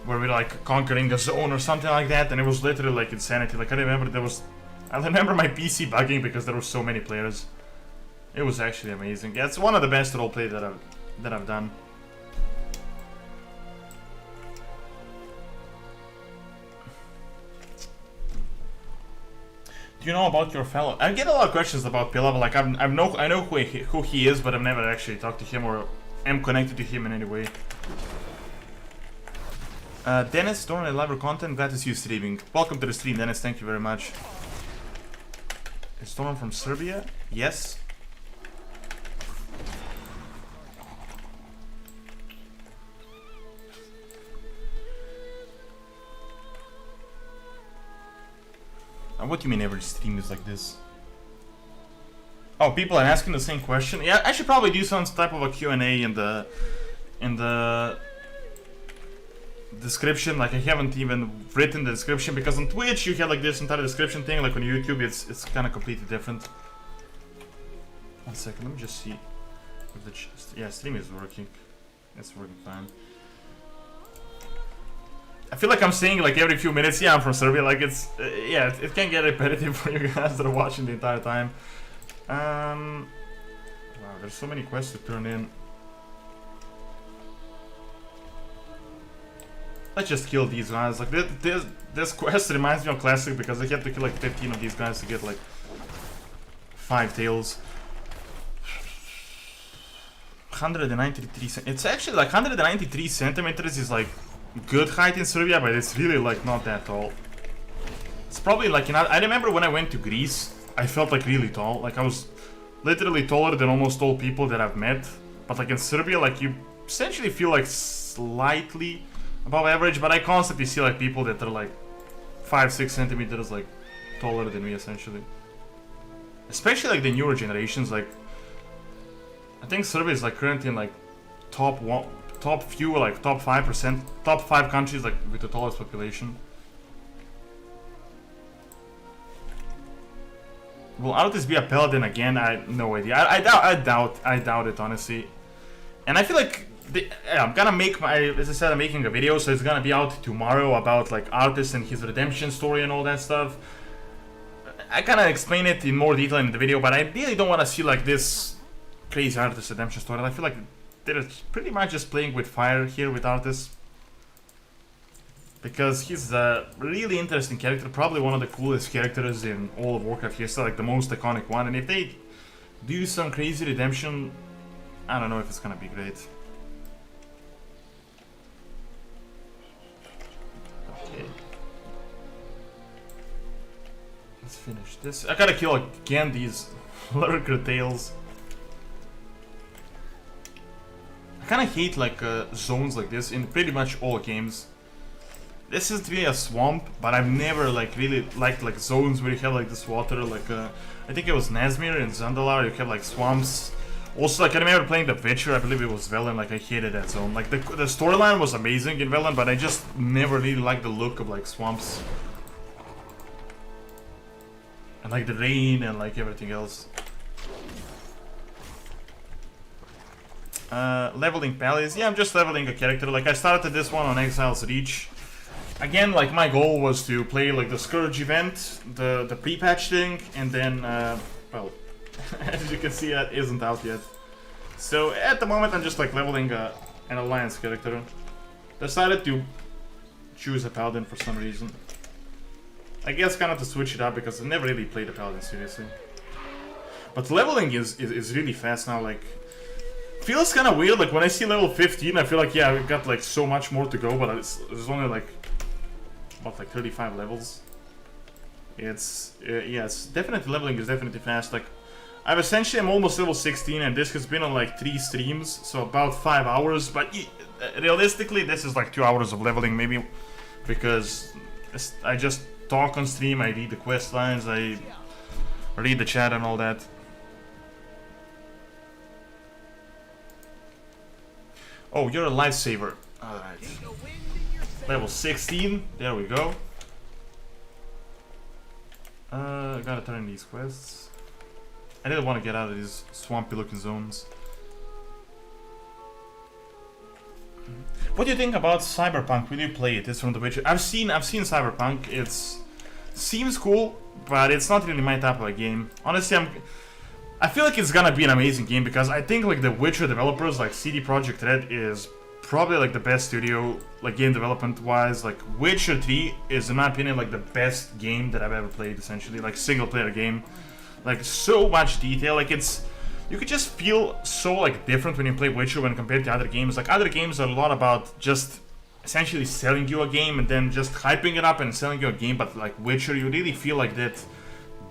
where we're like conquering a zone or something like that, and it was literally like insanity. Like I remember my PC bugging because there were so many players. It was actually amazing. Yeah, it's one of the best roleplay that I've done. Do you know about your fellow? I get a lot of questions about Pilla, but like I know who he is, but I've never actually talked to him or am connected to him in any way. Dennis, Storm, I love your content. Glad to see you streaming. Welcome to the stream, Dennis. Thank you very much. Is Storm from Serbia? Yes. What do you mean every stream is like this? Oh, people are asking the same question. Yeah, I should probably do some type of a Q&A in the description. Like I haven't even written the description because on Twitch you have like this entire description thing. Like on YouTube it's kind of completely different. 1 second, let me just see if the stream is working. It's working fine. I feel like I'm saying like every few minutes, yeah, I'm from Serbia. Like it's, yeah, it can get repetitive for you guys that are watching the entire time. Wow, there's so many quests to turn in. Let's just kill these guys. Like this quest reminds me of Classic because I had to kill like 15 of these guys to get like 5 tails. 193 it's actually like 193 centimeters is like good height in Serbia, but it's really like not that tall. It's probably like, you know, I remember when I went to Greece, I felt like really tall. Like I was literally taller than almost all people that I've met. But like in Serbia, like you essentially feel like slightly above average, but I constantly see like people that are like 5-6 centimeters like taller than me essentially. Especially like the newer generations, like I think Serbia is like currently in like top 5%, top 5 countries like with the tallest population. Will Artis be a paladin again? No idea. I doubt it honestly. And I feel like I'm gonna make my, as I said, I'm making a video, so it's gonna be out tomorrow about like Artis and his redemption story and all that stuff. I kinda explain it in more detail in the video, but I really don't want to see like this crazy Artis redemption story. I feel like they're pretty much just playing with fire here with Artis. Because he's a really interesting character, probably one of the coolest characters in all of Warcraft. He's like the most iconic one, and if they do some crazy redemption, I don't know if it's gonna be great. Okay. Let's finish this. I gotta kill again these lurker tails. I kinda hate like zones like this in pretty much all games. This is to be a swamp, but I've never like really liked like zones where you have like this water, like I think it was Nazmir and Zandalar, you have like swamps. Also, like I remember playing The Witcher, I believe it was Velen, like I hated that zone. Like the storyline was amazing in Velen, but I just never really liked the look of like swamps. And like the rain and like everything else. Leveling Palace, yeah, I'm just leveling a character. Like I started this one on Exile's Reach. Again, like my goal was to play like the Scourge event, the pre-patch thing, and then, well, as you can see, that isn't out yet. So at the moment, I'm just like leveling an Alliance character. Decided to choose a Paladin for some reason. I guess kind of to switch it up because I never really played a Paladin seriously. But leveling is really fast now. Like, feels kind of weird. Like when I see level 15, I feel like yeah, we've got like so much more to go, but there's only like about like 35 levels. It's yeah, it's definitely leveling is definitely fast. Like I'm almost level 16, and this has been on like 3 streams, so about 5 hours. But realistically, this is like 2 hours of leveling maybe, because I just talk on stream, I read the quest lines, I read the chat and all that. Oh, you're a lifesaver. Alright. Level 16. There we go. Gotta turn in these quests. I really want to get out of these swampy looking zones. What do you think about Cyberpunk? Will you play it? It's from The Witcher. I've seen Cyberpunk. It's seems cool, but it's not really my type of a game. Honestly, I feel like it's gonna be an amazing game because I think like the Witcher developers, like CD Projekt Red, is probably like the best studio, like game development wise. Like Witcher 3 is, in my opinion, like the best game that I've ever played. Essentially, like single player game, like so much detail. Like you could just feel so like different when you play Witcher when compared to other games. Like other games are a lot about just essentially selling you a game and then just hyping it up and selling you a game. But like Witcher, you really feel like that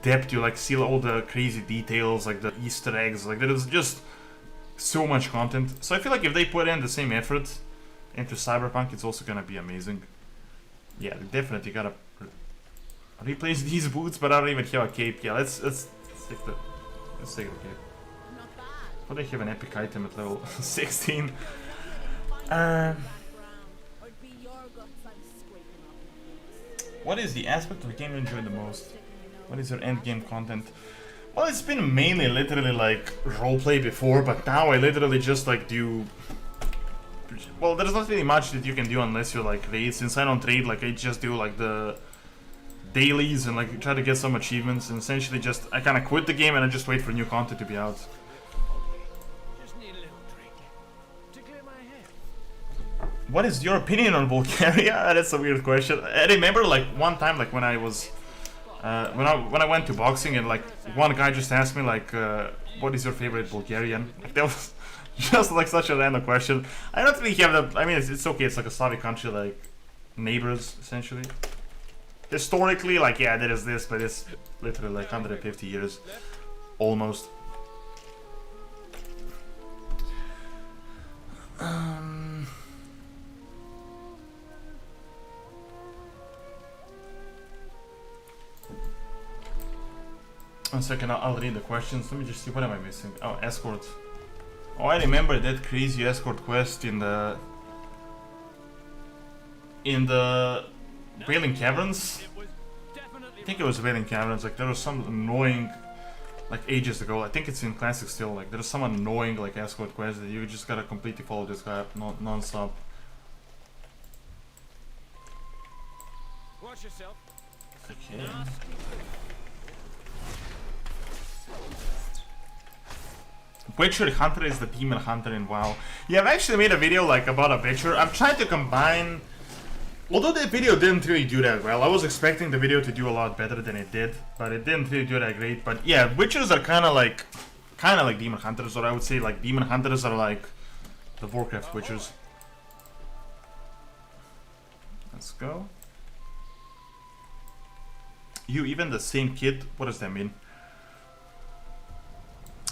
depth. You like see all the crazy details, like the Easter eggs. Like there is just so much content. So I feel like if they put in the same effort into Cyberpunk, it's also gonna be amazing. Yeah, definitely gotta replace these boots, but I don't even have a cape. Yeah, let's take the cape. Oh, they have an epic item at level 16. What is the aspect of the game you enjoy the most? What is your end game content? Well, it's been mainly literally like roleplay before, but now I literally just like do well, there's not really much that you can do unless you like raid. Since I don't trade, like I just do like the dailies and like try to get some achievements, and essentially just I kind of quit the game and I just wait for new content to be out. Just need a little drink to clear my head. What is your opinion on Bulgaria? That's a weird question. I remember like one time, like when I was when I went to boxing, and like one guy just asked me like, what is your favorite Bulgarian? Like, that was just like such a random question. I don't really have that. I mean, it's okay. It's like a Slavic country, like neighbors essentially. Historically, like yeah, there is this, but it's literally like 150 years, almost. One second, I'll read the questions. Let me just see, what am I missing? Oh, escort. Oh, I remember that crazy escort quest in the Wailing Caverns. I think it was Wailing Caverns. Like there was some annoying, like ages ago. I think it's in Classic still. Like there's some annoying like escort quest that you just gotta completely follow this guy up non-stop. Watch yourself. Okay. Witcher Hunter is the demon hunter in WoW. Yeah, I've actually made a video like about a Witcher. I'm trying to combine. Although the video didn't really do that well, I was expecting the video to do a lot better than it did, but it didn't really do that great. But yeah, Witchers are kind of like demon hunters, or I would say like demon hunters are like the Warcraft Witchers. Let's go. You even the same kid? What does that mean?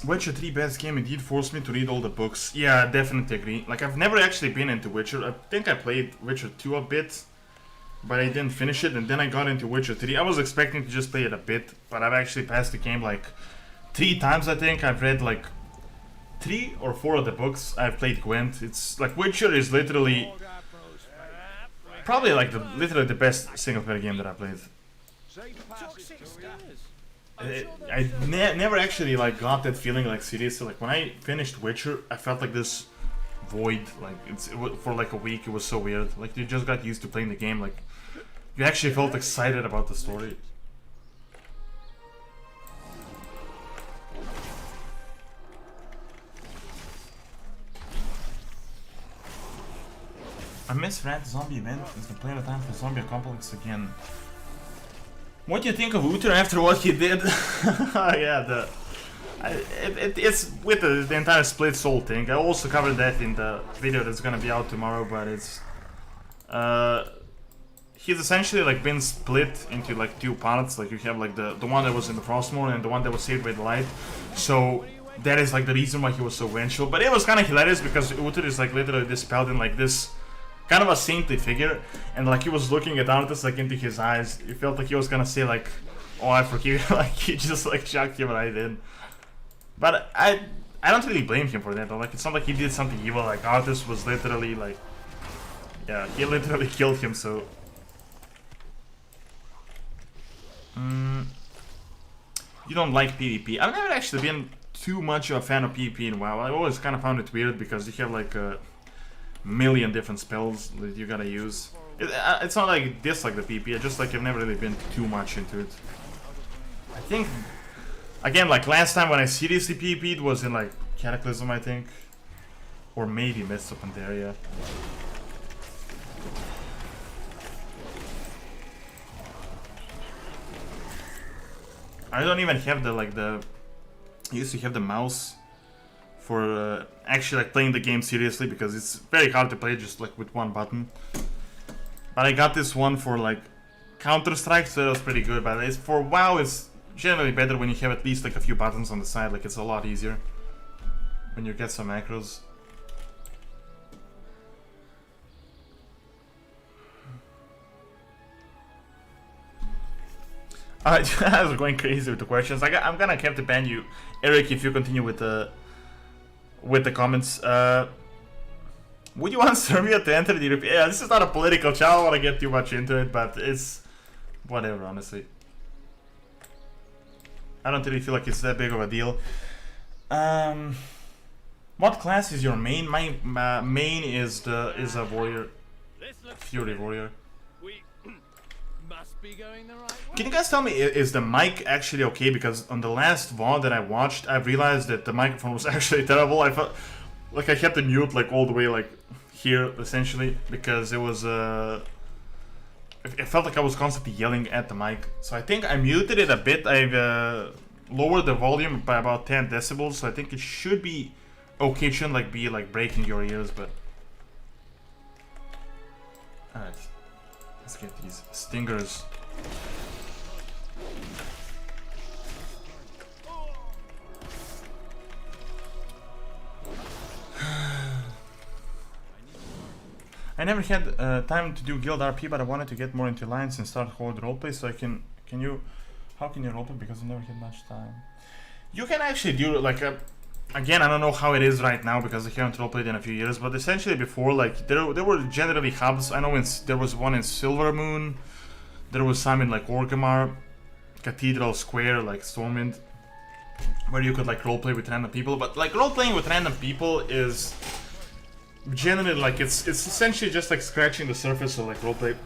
Witcher 3 best game indeed forced me to read all the books. Yeah, I definitely agree. Like, I've never actually been into Witcher. I think I played Witcher 2 a bit, but I didn't finish it, and then I got into Witcher 3. I was expecting to just play it a bit, but I've actually passed the game like 3 times, I think. I've read like 3 or 4 of the books. I've played Gwent. It's like, Witcher is literally probably like literally the best single player game that I played. Toxic stairs. I never actually like got that feeling like seriously. Like when I finished Witcher, I felt like this void. Like for like a week, it was so weird. Like you just got used to playing the game. Like you actually felt excited about the story. I miss Rat Zombie event. It's the player time for Zombie Apocalypse again. What do you think of Uther after what he did? Yeah, it's with the entire Split Soul thing. I also covered that in the video that's gonna be out tomorrow, but it's he's essentially like been split into like 2 parts. Like you have like the one that was in the Frostmourne and the one that was saved by the light. So that is like the reason why he was so vengeful. But it was kind of hilarious because Uther is like literally this paladin, like this kind of a saintly figure, and like he was looking at Arthas like into his eyes. It felt like he was gonna say like, "Oh, I forgive you." Like he just like shocked him right in. But I don't really blame him for that though. Like it's not like he did something evil. Like Arthas was literally like, yeah, he literally killed him. So you don't like PvP? I've never actually been too much of a fan of PvP in WoW. I always kind of found it weird because you have like a million different spells that you gotta use. It's not like I dislike the PvP, I just like I've never really been too much into it. I think, again, like last time when I seriously PvP'd was in like Cataclysm, I think. Or maybe Mists of Pandaria. I don't even have the like the... I used to have the mouse for actually like playing the game seriously because it's very hard to play just like with one button. But I got this one for like Counter-Strike, so that was pretty good. But it's, for WoW, it's generally better when you have at least like a few buttons on the side. Like it's a lot easier when you get some macros. I was going crazy with the questions. I'm gonna have to ban you, Eric, if you continue with the comments. Would you want Serbia to enter the European? Yeah, this is not a political channel. I don't want to get too much into it, but it's whatever, honestly. I don't really feel like it's that big of a deal. What class is your main? My main is a warrior, This looks fury warrior. we must be going the right way. Can you guys tell me, is the mic actually okay? Because on the last VOD that I watched, I realized that the microphone was actually terrible. I felt like I had to mute like all the way like here essentially because it was it felt like I was constantly yelling at the mic. So I think I muted it a bit. I've lowered the volume by about 10 decibels. So I think it should be okay. It shouldn't like be like breaking your ears, but alright. Let's get these stingers. I never had time to do guild RP, but I wanted to get more into lines and start horde roleplay. So I can you? How can you roleplay? Because I never had much time. You can actually do like a. Again, I don't know how it is right now because I haven't roleplayed in a few years. But essentially, before like there were generally hubs. I know there was one in Silver Moon. There was some in like Orgrimmar, Cathedral Square, like Stormwind, where you could like roleplay with random people. But like roleplaying with random people is generally like it's essentially just like scratching the surface of like roleplay.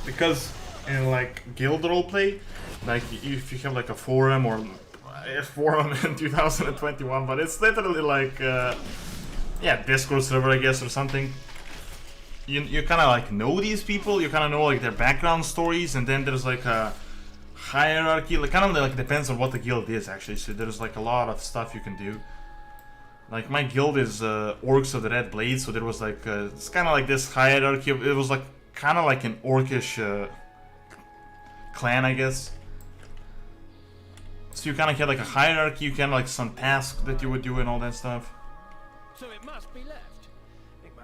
Because in like guild roleplay, like if you have like a forum or a forum in 2021, but it's literally like yeah, Discord server I guess or something. You kind of like know these people, you kind of know like their background stories, and then there's like a hierarchy, like kind of like depends on what the guild is actually. So there's like a lot of stuff you can do. Like my guild is Orcs of the Red Blade, so there was like it's kind of like this hierarchy. It was like kind of like an orcish clan, I guess. So you kind of had like a hierarchy, you can like some tasks that you would do and all that stuff. So it must be left.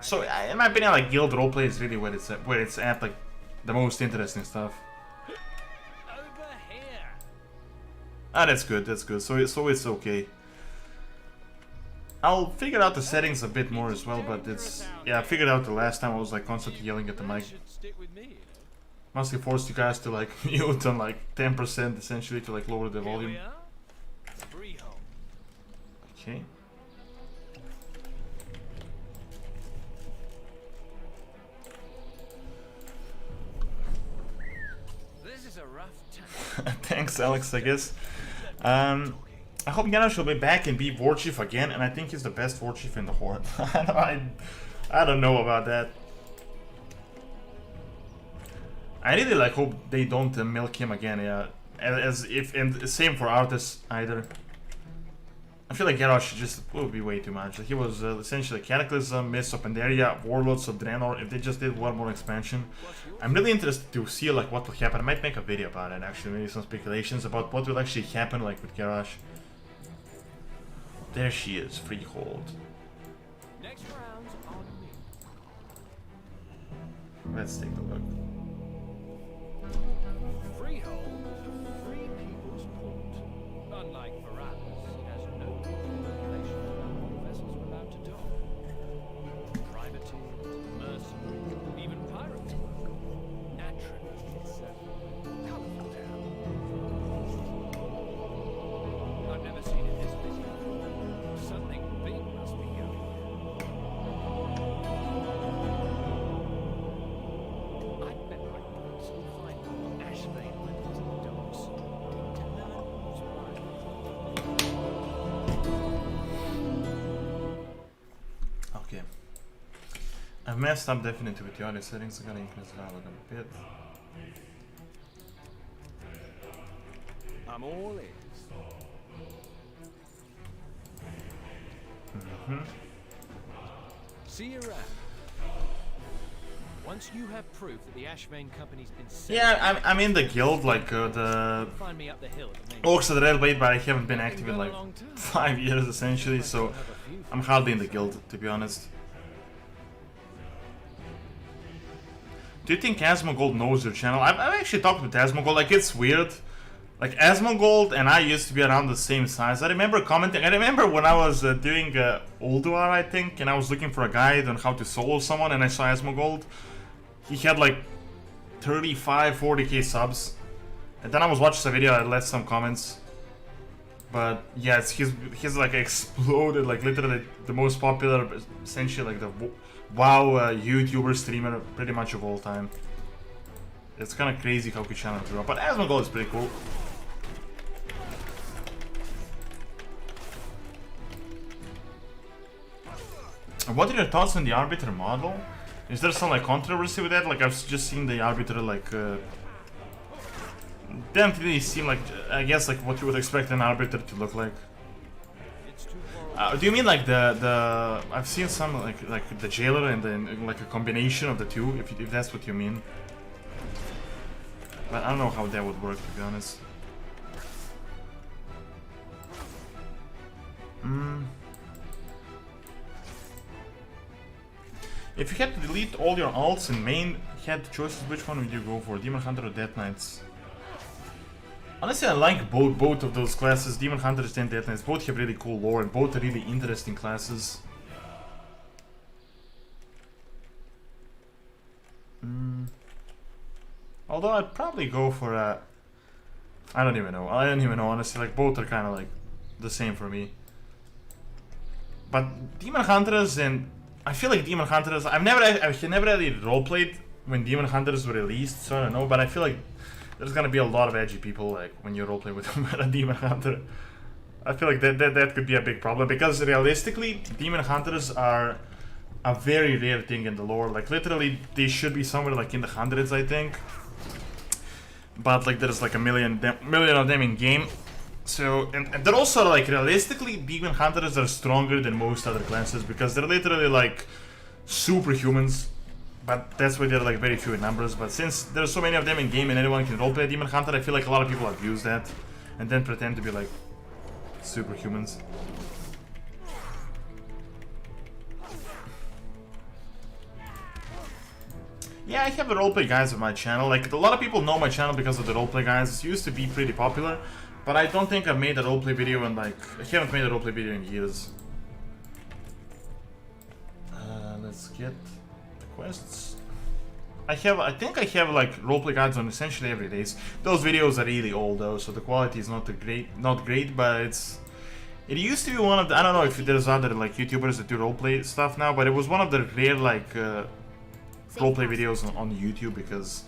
So in my opinion, like guild roleplay is really where it's at like the most interesting stuff. Over here. Ah, that's good. That's good. So it's okay. I'll figure out the settings a bit more as well, but it's yeah. I figured out the last time I was like constantly yelling at the mic. Should stick with me, you know. Mostly forced you guys to like mute on like 10% essentially to like lower the Here volume. we are. Freehold. Okay. This is a rough time. Thanks, Alex. I guess. I hope Garrosh will be back and be War Chief again, and I think he's the best War Chief in the Horde. I don't know about that. I really like hope they don't milk him again. Yeah, and same for Artis either. I feel like Garrosh just would be way too much. Like, he was essentially Cataclysm, Mists of Pandaria, Warlords of Draenor. If they just did one more expansion, I'm really interested to see like what will happen. I might make a video about it actually, maybe some speculations about what will actually happen like with Garrosh. There she is, Freehold. Next round's on me. Let's take a look. Freehold is a free people's port. Unlike Varanus, it has no regulation about what vessels are allowed to dock. Privateers, mercenaries, even pirates work. Naturally, it's a colourful town. I've never seen it this busy. Something big must be going on. I bet my boots will find more Ashbane weapons and docks. Need to learn who's right. Okay. I've messed up definitely with the audio settings. I gotta increase the volume a bit. I'm all ears. See you around. Once you have proof that the Ashbane Company's been set, Yeah, I'm in the guild, like the find me up the hill at the main. Orcs of the Red Blade, but I haven't been active in like 5 years essentially, so I'm hardly in the guild, to be honest. Do you think Asmongold knows your channel? I've actually talked with Asmongold, like it's weird. Like Asmongold and I used to be around the same size. I remember commenting, I remember when I was doing Ulduar, I think, and I was looking for a guide on how to solo someone and I saw Asmongold. He had like 35, 40k subs. And then I was watching the video, I left some comments. But yes, he's like exploded, like literally the most popular, essentially like the WoW YouTuber streamer pretty much of all time. It's kind of crazy how his channel grew up, but Asmongold is pretty cool. What are your thoughts on the Arbiter model? Is there some like controversy with that? Like I've just seen the Arbiter like didn't really seem like, I guess, like what you would expect an Arbiter to look like. Do you mean like the I've seen some like the Jailer and then like a combination of the two, if that's what you mean. But I don't know how that would work, to be honest. If you had to delete all your alts in main, had choices, which one would you go for? Demon Hunter or Death Knights? Honestly, I like both of those classes, Demon Hunters and Death Knights. Both have really cool lore and both are really interesting classes. Although I'd probably go for I don't even know. Honestly. Like both are kind of like the same for me. But Demon Hunters and I feel like Demon Hunters. I've never really roleplayed when Demon Hunters were released, so I don't know. But I feel like there's gonna be a lot of edgy people like when you roleplay with a Demon Hunter. I feel like that could be a big problem because realistically, Demon Hunters are a very rare thing in the lore. Like literally, they should be somewhere like in the hundreds, I think. But like there's like a million of them in game. So and they're also like realistically, Demon Hunters are stronger than most other classes because they're literally like superhumans. But that's why they're like very few in numbers. But since there's so many of them in game and anyone can roleplay Demon Hunter, I feel like a lot of people abuse that and then pretend to be like superhumans. Yeah, I have the roleplay guys on my channel. Like a lot of people know my channel because of the roleplay guys. It used to be pretty popular, but I don't think I've made a roleplay video in like I haven't made a roleplay video in years. Let's get the quests. I think I have like roleplay guides on essentially every day. Those videos are really old though, so the quality is not great, but it used to be one of the, I don't know if there's other like YouTubers that do roleplay stuff now, but it was one of the rare like roleplay videos on YouTube because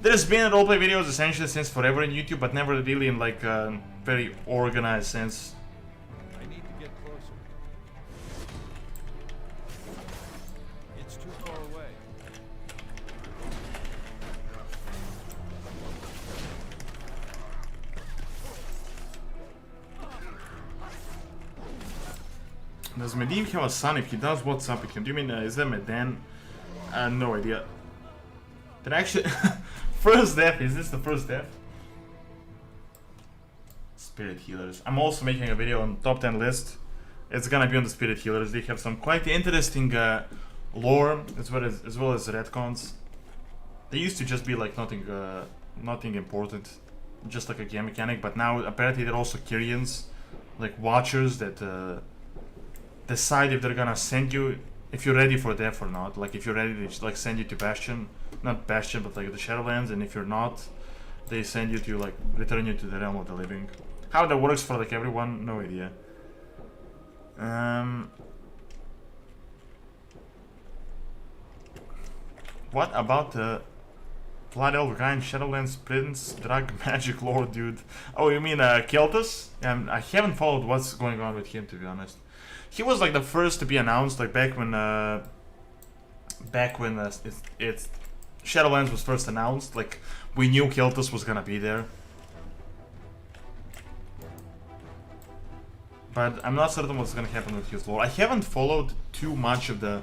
there's been roleplay videos essentially since forever in YouTube, but never really in like a very organized sense. I need to get closer. It's too far away. Does Medivh have a son? If he does, what's up with him? Do you mean, is that Medan? No idea. Did I actually... First death, is this the first death? Spirit Healers. I'm also making a video on top 10 list. It's gonna be on the Spirit Healers. They have some quite interesting lore, as well as retcons. They used to just be like nothing important. Just like a game mechanic, but now apparently they're also Kyrians. Like Watchers that decide if they're gonna send you, if you're ready for death or not. Like if you're ready, they just like send you to Bastion, not Bastion, but like the Shadowlands, and if you're not, they send you to like return you to the realm of the living. How that works for like everyone, no idea. What about the Blood Elf guy in Shadowlands Prince Drug Magic Lord dude? Oh, you mean Keltus? I haven't followed what's going on with him, to be honest. He was like the first to be announced, like back when it's Shadowlands was first announced. Like we knew Keltus was gonna be there, but I'm not certain what's gonna happen with his lore. I haven't followed too much of the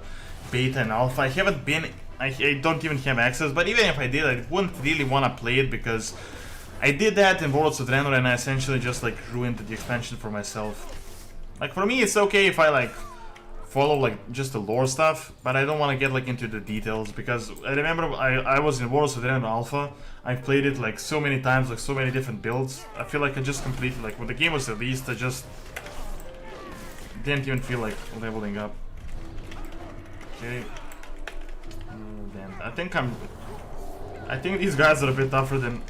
beta and alpha. I haven't been. I don't even have access. But even if I did, I wouldn't really want to play it because I did that in Worlds of Draenor and I essentially just like ruined the expansion for myself. Like for me, it's okay if I like follow like just the lore stuff, but I don't want to get like into the details because I remember I was in Worlds of Draenor Alpha. I played it like so many times, like so many different builds. I feel like I just completed, like when the game was released, I just didn't even feel like leveling up. Okay. Damn. I think these guys are a bit tougher than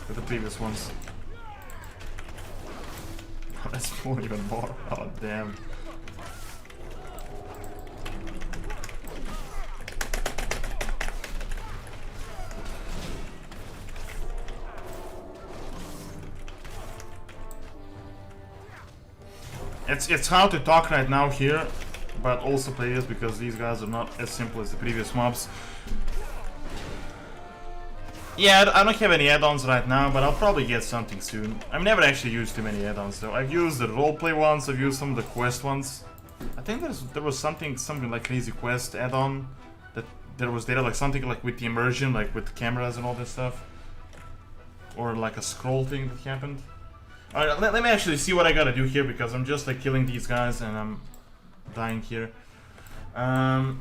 the previous ones. Let's pull even more. Oh damn. It's hard to talk right now here, but also play this because these guys are not as simple as the previous mobs. Yeah, I don't have any add-ons right now, but I'll probably get something soon. I've never actually used too many add-ons though. I've used the roleplay ones, I've used some of the quest ones. I think there was something like Crazy Quest add-on that there was like something like with the immersion, like with cameras and all this stuff. Or like a scroll thing that happened. Alright, let me actually see what I gotta do here because I'm just like killing these guys and I'm dying here. Gotta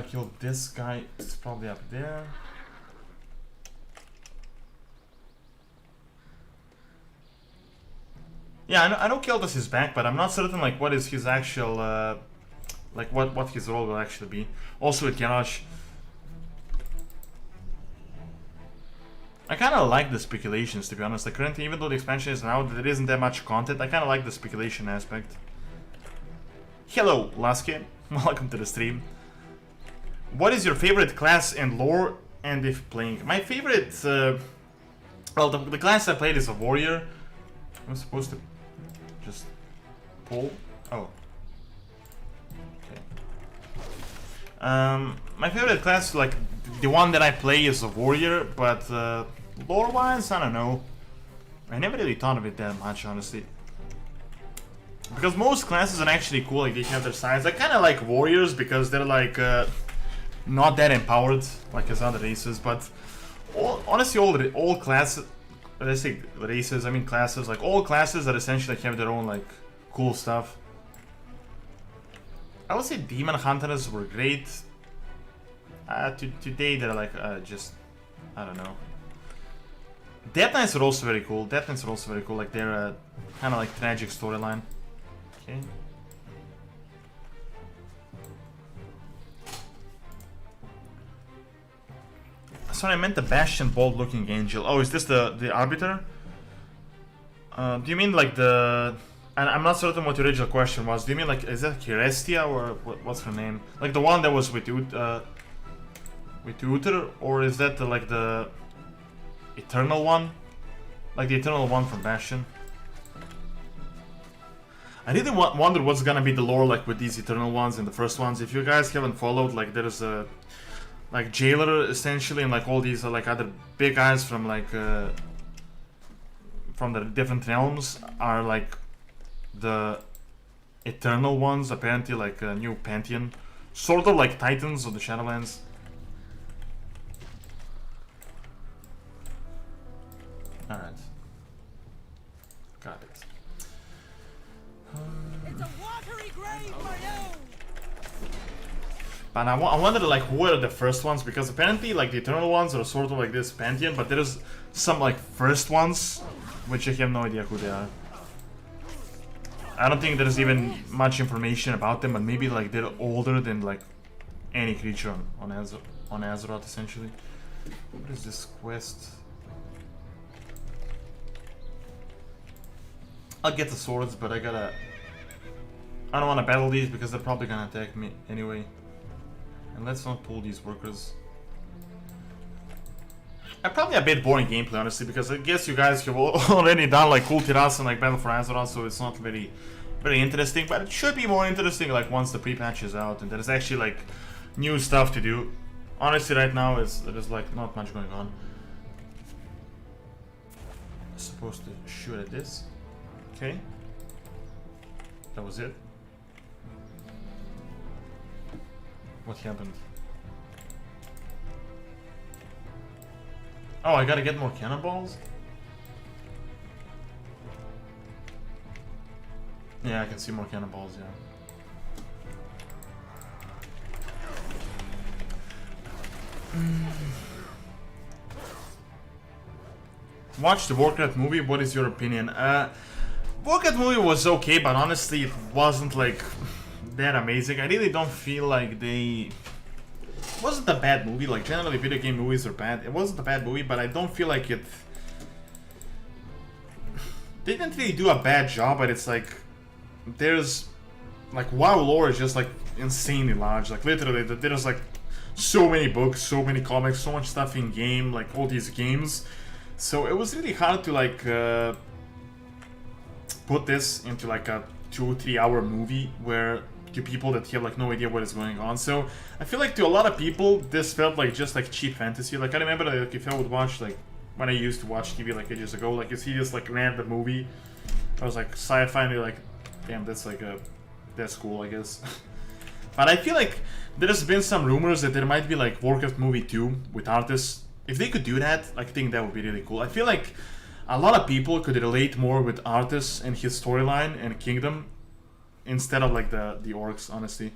kill this guy, it's probably up there. Yeah, I know Keltus is back, but I'm not certain like what is his actual, like what his role will actually be. Also with Garage. I kind of like the speculations, to be honest. Like currently, even though the expansion is out, there isn't that much content. I kind of like the speculation aspect. Hello, Lasky. Welcome to the stream. What is your favorite class and lore, and if playing? My favorite, well, the class I played is a warrior. I'm supposed to just pull. Oh. Okay. My favorite class, like the one that I play, is a warrior, but lore-wise, I don't know. I never really thought of it that much, honestly. Because most classes are actually cool, like they have their sides. I kind of like warriors because they're like not that empowered like as other races, but honestly, all classes. Let's say races, I mean classes, like all classes that essentially have their own like cool stuff. I would say Demon Hunters were great. Today they're like just, I don't know. Death Knights are also very cool. Like they're kind of like tragic storyline. Okay. Sorry, I meant the Bastion bold-looking angel. Oh, is this the Arbiter? Do you mean like the... And I'm not certain what the original question was. Do you mean like, is that Kirestia or what's her name? Like the one that was with Uther? Or is that like the Eternal one? Like the Eternal one from Bastion? I really wonder what's gonna be the lore like with these Eternal ones and the first ones. If you guys haven't followed, like there's a... like Jailer essentially, and like all these like other big guys from like from the different realms are like the Eternal ones, apparently like a new pantheon, sort of like Titans of the Shadowlands. Alright, got it. It's a watery grave for you! But I wonder like who are the first ones, because apparently like the Eternal ones are sort of like this pantheon, but there's some like first ones which I have no idea who they are. I don't think there's even much information about them, but maybe like they're older than like any creature on Azeroth essentially. What is this quest? I'll get the swords, but I don't want to battle these because they're probably gonna attack me anyway. And let's not pull these workers. Probably a bit boring gameplay, honestly, because I guess you guys have already done like Cool Tiras and like Battle for Azeroth, so it's not very interesting. But it should be more interesting like once the pre-patch is out and there's actually like new stuff to do. Honestly, right now there's like not much going on. I'm supposed to shoot at this. Okay. That was it. What happened? Oh, I gotta get more cannonballs? Yeah, I can see more cannonballs, yeah. Watch the Warcraft movie, what is your opinion? Warcraft movie was okay, but honestly it wasn't like that amazing. I really don't feel like they... It wasn't a bad movie, like generally video game movies are bad. It wasn't a bad movie, but I don't feel like it... they didn't really do a bad job, but it's like there's like WoW lore is just like insanely large. Like literally, there's like so many books, so many comics, so much stuff in game, like all these games. So it was really hard to like put this into like a 2-3 hour movie where to people that have like no idea what is going on. So I feel like to a lot of people this felt like just like cheap fantasy. Like I remember like if I would watch like when I used to watch TV like ages ago, like you see this like random movie, I was like sci-fi and you're like, damn, that's like that's cool, I guess. But I feel like there's been some rumors that there might be like Warcraft movie 2 with artists. If they could do that, I think that would be really cool. I feel like a lot of people could relate more with Arthas and his storyline and kingdom instead of like the orcs, honestly.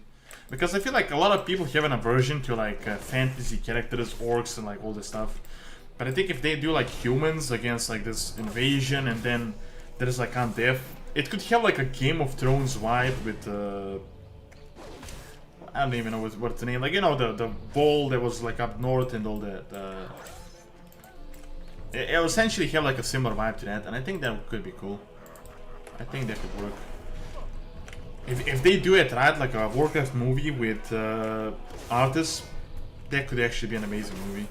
Because I feel like a lot of people have an aversion to like fantasy characters, orcs and like all this stuff. But I think if they do like humans against like this invasion and then there's like undeath, it could have like a Game of Thrones vibe with I don't even know what's the name, like, you know, the ball that was like up north and all that. It will essentially have like a similar vibe to that, and I think that could be cool. I think that could work. If they do it right, like a Warcraft movie with artists, that could actually be an amazing movie.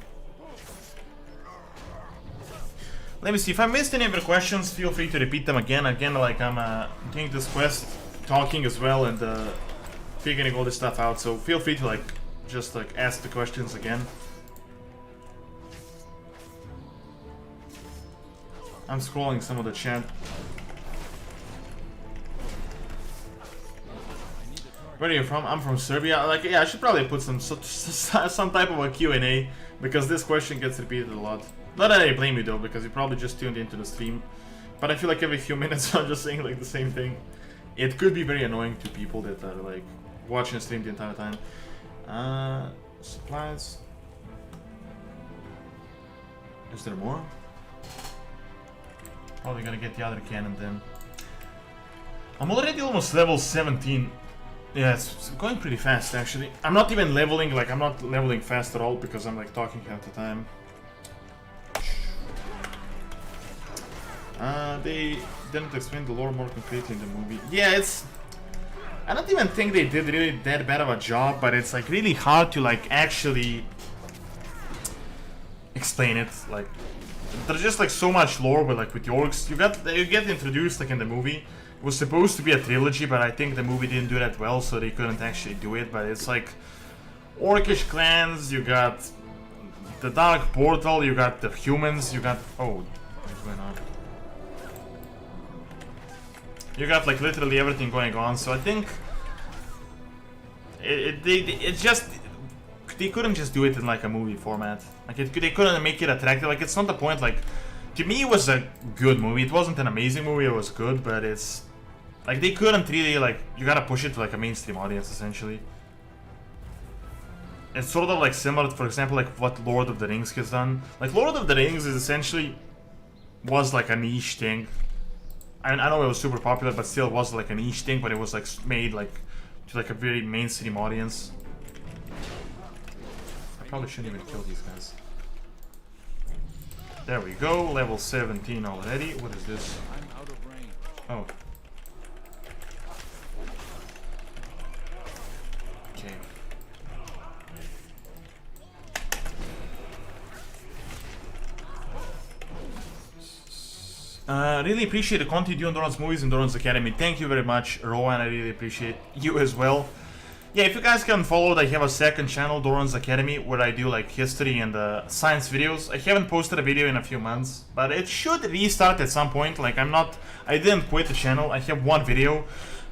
Let me see, if I missed any of your questions, feel free to repeat them again. Again, like I'm doing this quest, talking as well, and figuring all this stuff out, so feel free to like just like ask the questions again. I'm scrolling some of the chat. Where are you from? I'm from Serbia. Like, yeah, I should probably put some type of a Q&A because this question gets repeated a lot. Not that I blame you though, because you probably just tuned into the stream, but I feel like every few minutes I'm just saying like the same thing. It could be very annoying to people that are like watching the stream the entire time. Supplies. Is there more? Probably gonna get the other cannon then. I'm already almost level 17. Yeah, it's going pretty fast actually. I'm not even leveling, like I'm not leveling fast at all because I'm like talking half the time. They didn't explain the lore more completely in the movie. Yeah, it's... I don't even think they did really that bad of a job, but it's like really hard to like actually explain it. Like there's just like so much lore with like with the orcs. You get introduced like in the movie. It was supposed to be a trilogy, but I think the movie didn't do that well, so they couldn't actually do it. But it's like orcish clans. You got the Dark Portal. You got the humans. You got what's going on? You got like literally everything going on, so I think they couldn't just do it in like a movie format. Like they couldn't make it attractive. Like it's not the point. Like to me, it was a good movie. It wasn't an amazing movie. It was good, but it's like they couldn't really like. You gotta push it to like a mainstream audience essentially. It's sort of like similar, for example, like what Lord of the Rings has done. Like Lord of the Rings is essentially was like a niche thing. I know it was super popular, but still was like a niche thing, but it was like made like to like a very mainstream audience. I probably shouldn't even kill these guys. There we go, level 17 already. What is this? I'm out of range. Oh. Okay. Really appreciate the content you do on Doran's Movies and Doran's Academy. Thank you very much, Rowan. I really appreciate you as well. Yeah, if you guys haven't followed, I have a second channel, Doran's Academy, where I do like history and science videos. I haven't posted a video in a few months, but it should restart at some point. Like I didn't quit the channel. I have one video.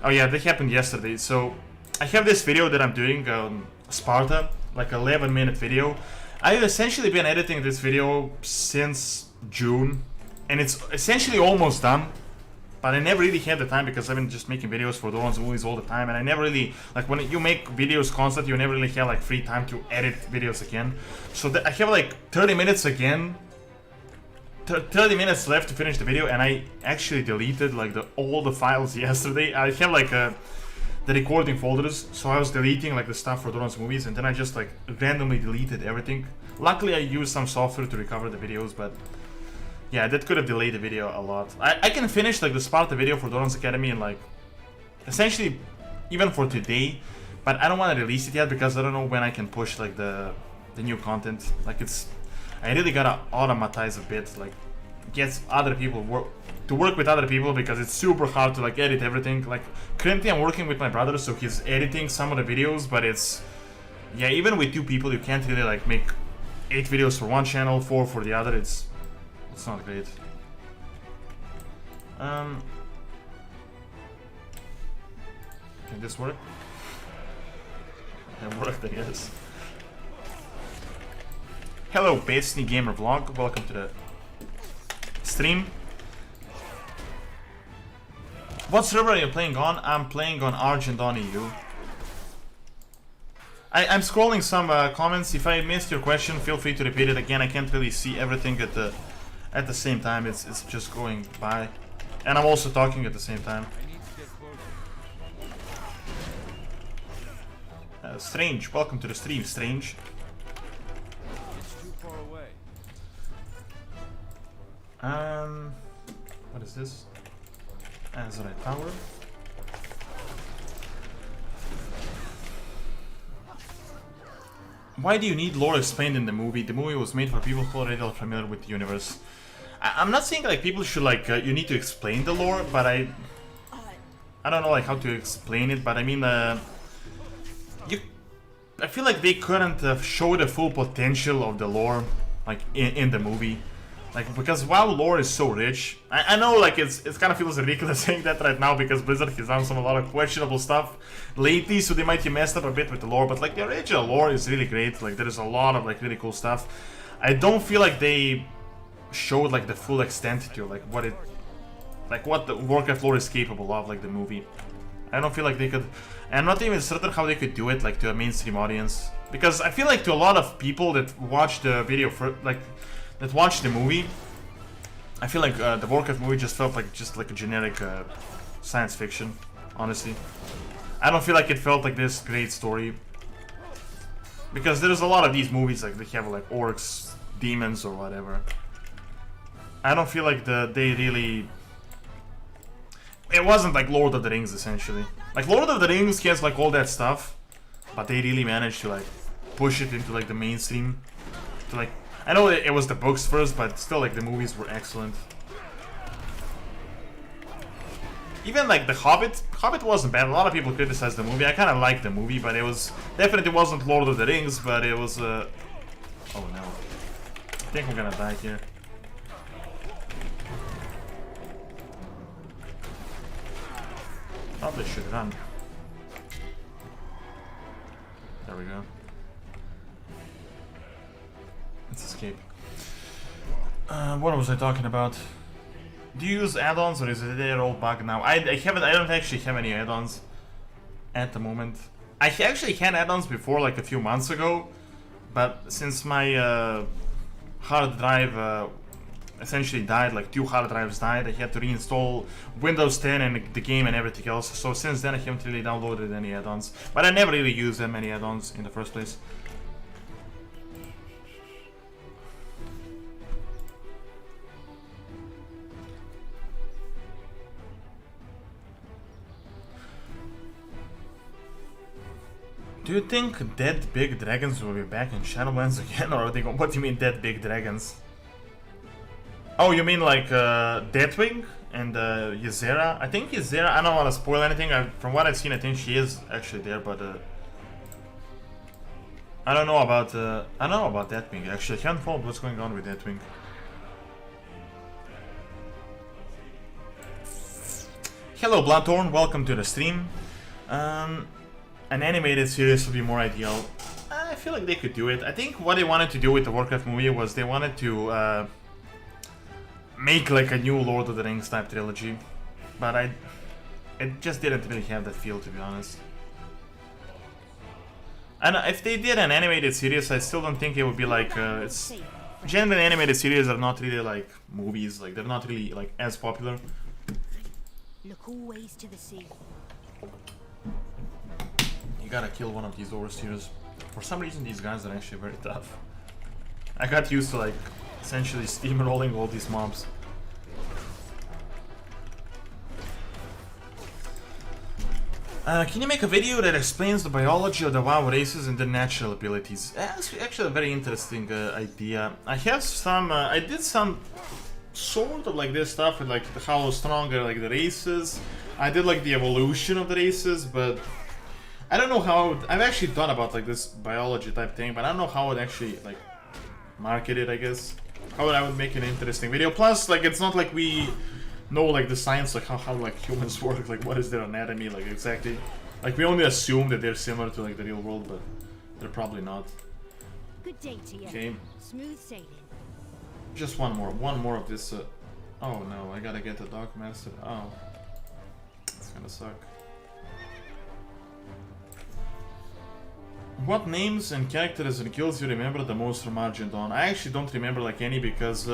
Oh yeah, that happened yesterday. So I have this video that I'm doing on Sparta, like 11-minute video. I've essentially been editing this video since June. And it's essentially almost done, but I never really had the time because I've been just making videos for Doran's Movies all the time, and I never really, like when you make videos constantly, you never really have like free time to edit videos again. So I have like 30 minutes again, 30 minutes left to finish the video, and I actually deleted like all the files yesterday. I have like the recording folders, so I was deleting like the stuff for Doran's Movies, and then I just like randomly deleted everything. Luckily I used some software to recover the videos, but Yeah, that could have delayed the video a lot. I can finish like the Sparta video for Doran's Academy in like essentially even for today, but I don't want to release it yet because I don't know when I can push like the new content. Like I really gotta automatize a bit, like get other people work with other people because it's super hard to like edit everything. Like currently I'm working with my brother, so he's editing some of the videos, but it's yeah, even with 2 people you can't really like make 8 videos for one channel, 4 for the other. It's not great. Can this work? It worked, I guess. Hello, Destiny Gamer Vlog. Welcome to the stream. What server are you playing on? I'm playing on Argent on EU. I'm scrolling some comments. If I missed your question, feel free to repeat it again. I can't really see everything at the same time. It's just going by, and I'm also talking at the same time. Strange, welcome to the stream, Strange. It's too far away. What is this? Azurite Tower. Why do you need lore explained in the movie? The movie was made for people who already are familiar with the universe. I'm not saying like people should like you need to explain the lore, but I don't know like how to explain it. But I mean, I feel like they couldn't show the full potential of the lore like in the movie. Like, because WoW lore is so rich, I know like it kind of feels ridiculous saying that right now because Blizzard has done a lot of questionable stuff lately, so they might have messed up a bit with the lore, but like the original lore is really great. Like there is a lot of like really cool stuff. I don't feel like they showed like the full extent to like what the Warcraft lore is capable of, like the movie. I don't feel like they could. I'm not even certain how they could do it like to a mainstream audience, because I feel like to a lot of people that watch the video for like that watched the movie, I feel like the Warcraft movie just felt like a generic science fiction, honestly. I don't feel like it felt like this great story. Because there's a lot of these movies like they have like orcs, demons or whatever. I don't feel like they really... It wasn't like Lord of the Rings essentially. Like Lord of the Rings has like all that stuff, but they really managed to like push it into like the mainstream. To like, I know it was the books first, but still like the movies were excellent. Even like the Hobbit wasn't bad. A lot of people criticized the movie. I kind of liked the movie, but it was definitely wasn't Lord of the Rings, but it was oh no. I think I'm gonna die here. Probably should run. There we go. Let's escape. What was I talking about? Do you use add-ons or is it their old bug now? I don't actually have any add-ons at the moment. I actually had add-ons before, like a few months ago, but since my hard drive essentially died, like 2 hard drives died, I had to reinstall Windows 10 and the game and everything else. So since then I haven't really downloaded any add-ons, but I never really used them many add-ons in the first place. Do you think dead big dragons will be back in Shadowlands again, or are they what do you mean dead big dragons? Oh, you mean like Deathwing and Ysera? I think Ysera, I don't want to spoil anything. From what I've seen, I think she is actually there, but I don't know about Deathwing actually. I can't follow what's going on with Deathwing. Hello Bloodthorn, welcome to the stream. An animated series would be more ideal. I feel like they could do it. I think what they wanted to do with the Warcraft movie was they wanted to make like a new Lord of the Rings type trilogy, but it just didn't really have that feel, to be honest. And if they did an animated series, I still don't think it would be like it's generally animated series are not really like movies, like they're not really like as popular. Look always to the sea. You gotta kill one of these overseers. For some reason these guys are actually very tough. I got used to like essentially steamrolling all these mobs. Can you make a video that explains the biology of the WoW races and their natural abilities? That's actually a very interesting idea. I have some, I did some sort of like this stuff with like how stronger like the races. I did like the evolution of the races, but I don't know how. I've actually thought about like this biology type thing, but I don't know how I would actually like market it. I guess how I would make an interesting video. Plus, like it's not like we know like the science, like how like humans work, like what is their anatomy, like exactly. Like we only assume that they're similar to like the real world, but they're probably not. Good day to you. Okay, Smooth sailing. just one more of this. Oh no, I gotta get the Dog Master. Oh, it's gonna suck. What names and characters and kills you remember the most from Argent Dawn? I actually don't remember like any because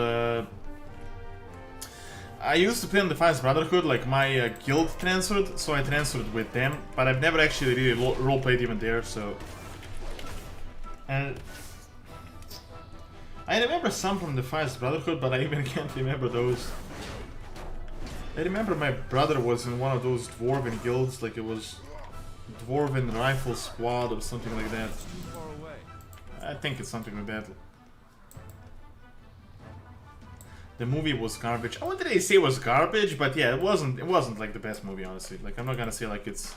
I used to play in the Defiance Brotherhood, like my guild transferred, so I transferred with them, but I've never actually really roleplayed even there, so... And I remember some from the Defiance Brotherhood, but I even can't remember those. I remember my brother was in one of those dwarven guilds, like it was Dwarven Rifle Squad or something like that. I think it's something like that. The movie was garbage. I wouldn't really say it was garbage, but yeah, it wasn't like the best movie, honestly. Like I'm not gonna say like it's...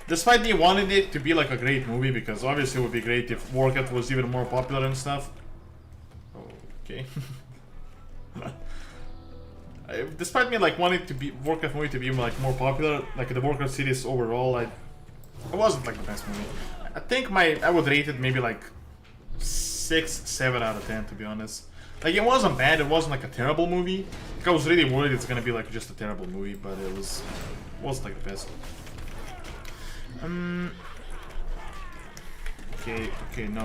Despite me wanting it to be like a great movie, because obviously it would be great if Warcraft was even more popular and stuff. Okay. Despite me like wanting to be Warcraft movie to be like more popular, like the Warcraft series overall, it wasn't like the best movie. I think I would rate it maybe like 6, 7 out of 10 to be honest. Like it wasn't bad, it wasn't like a terrible movie. Like I was really worried it's gonna be like just a terrible movie, but it wasn't like the best. Okay, no.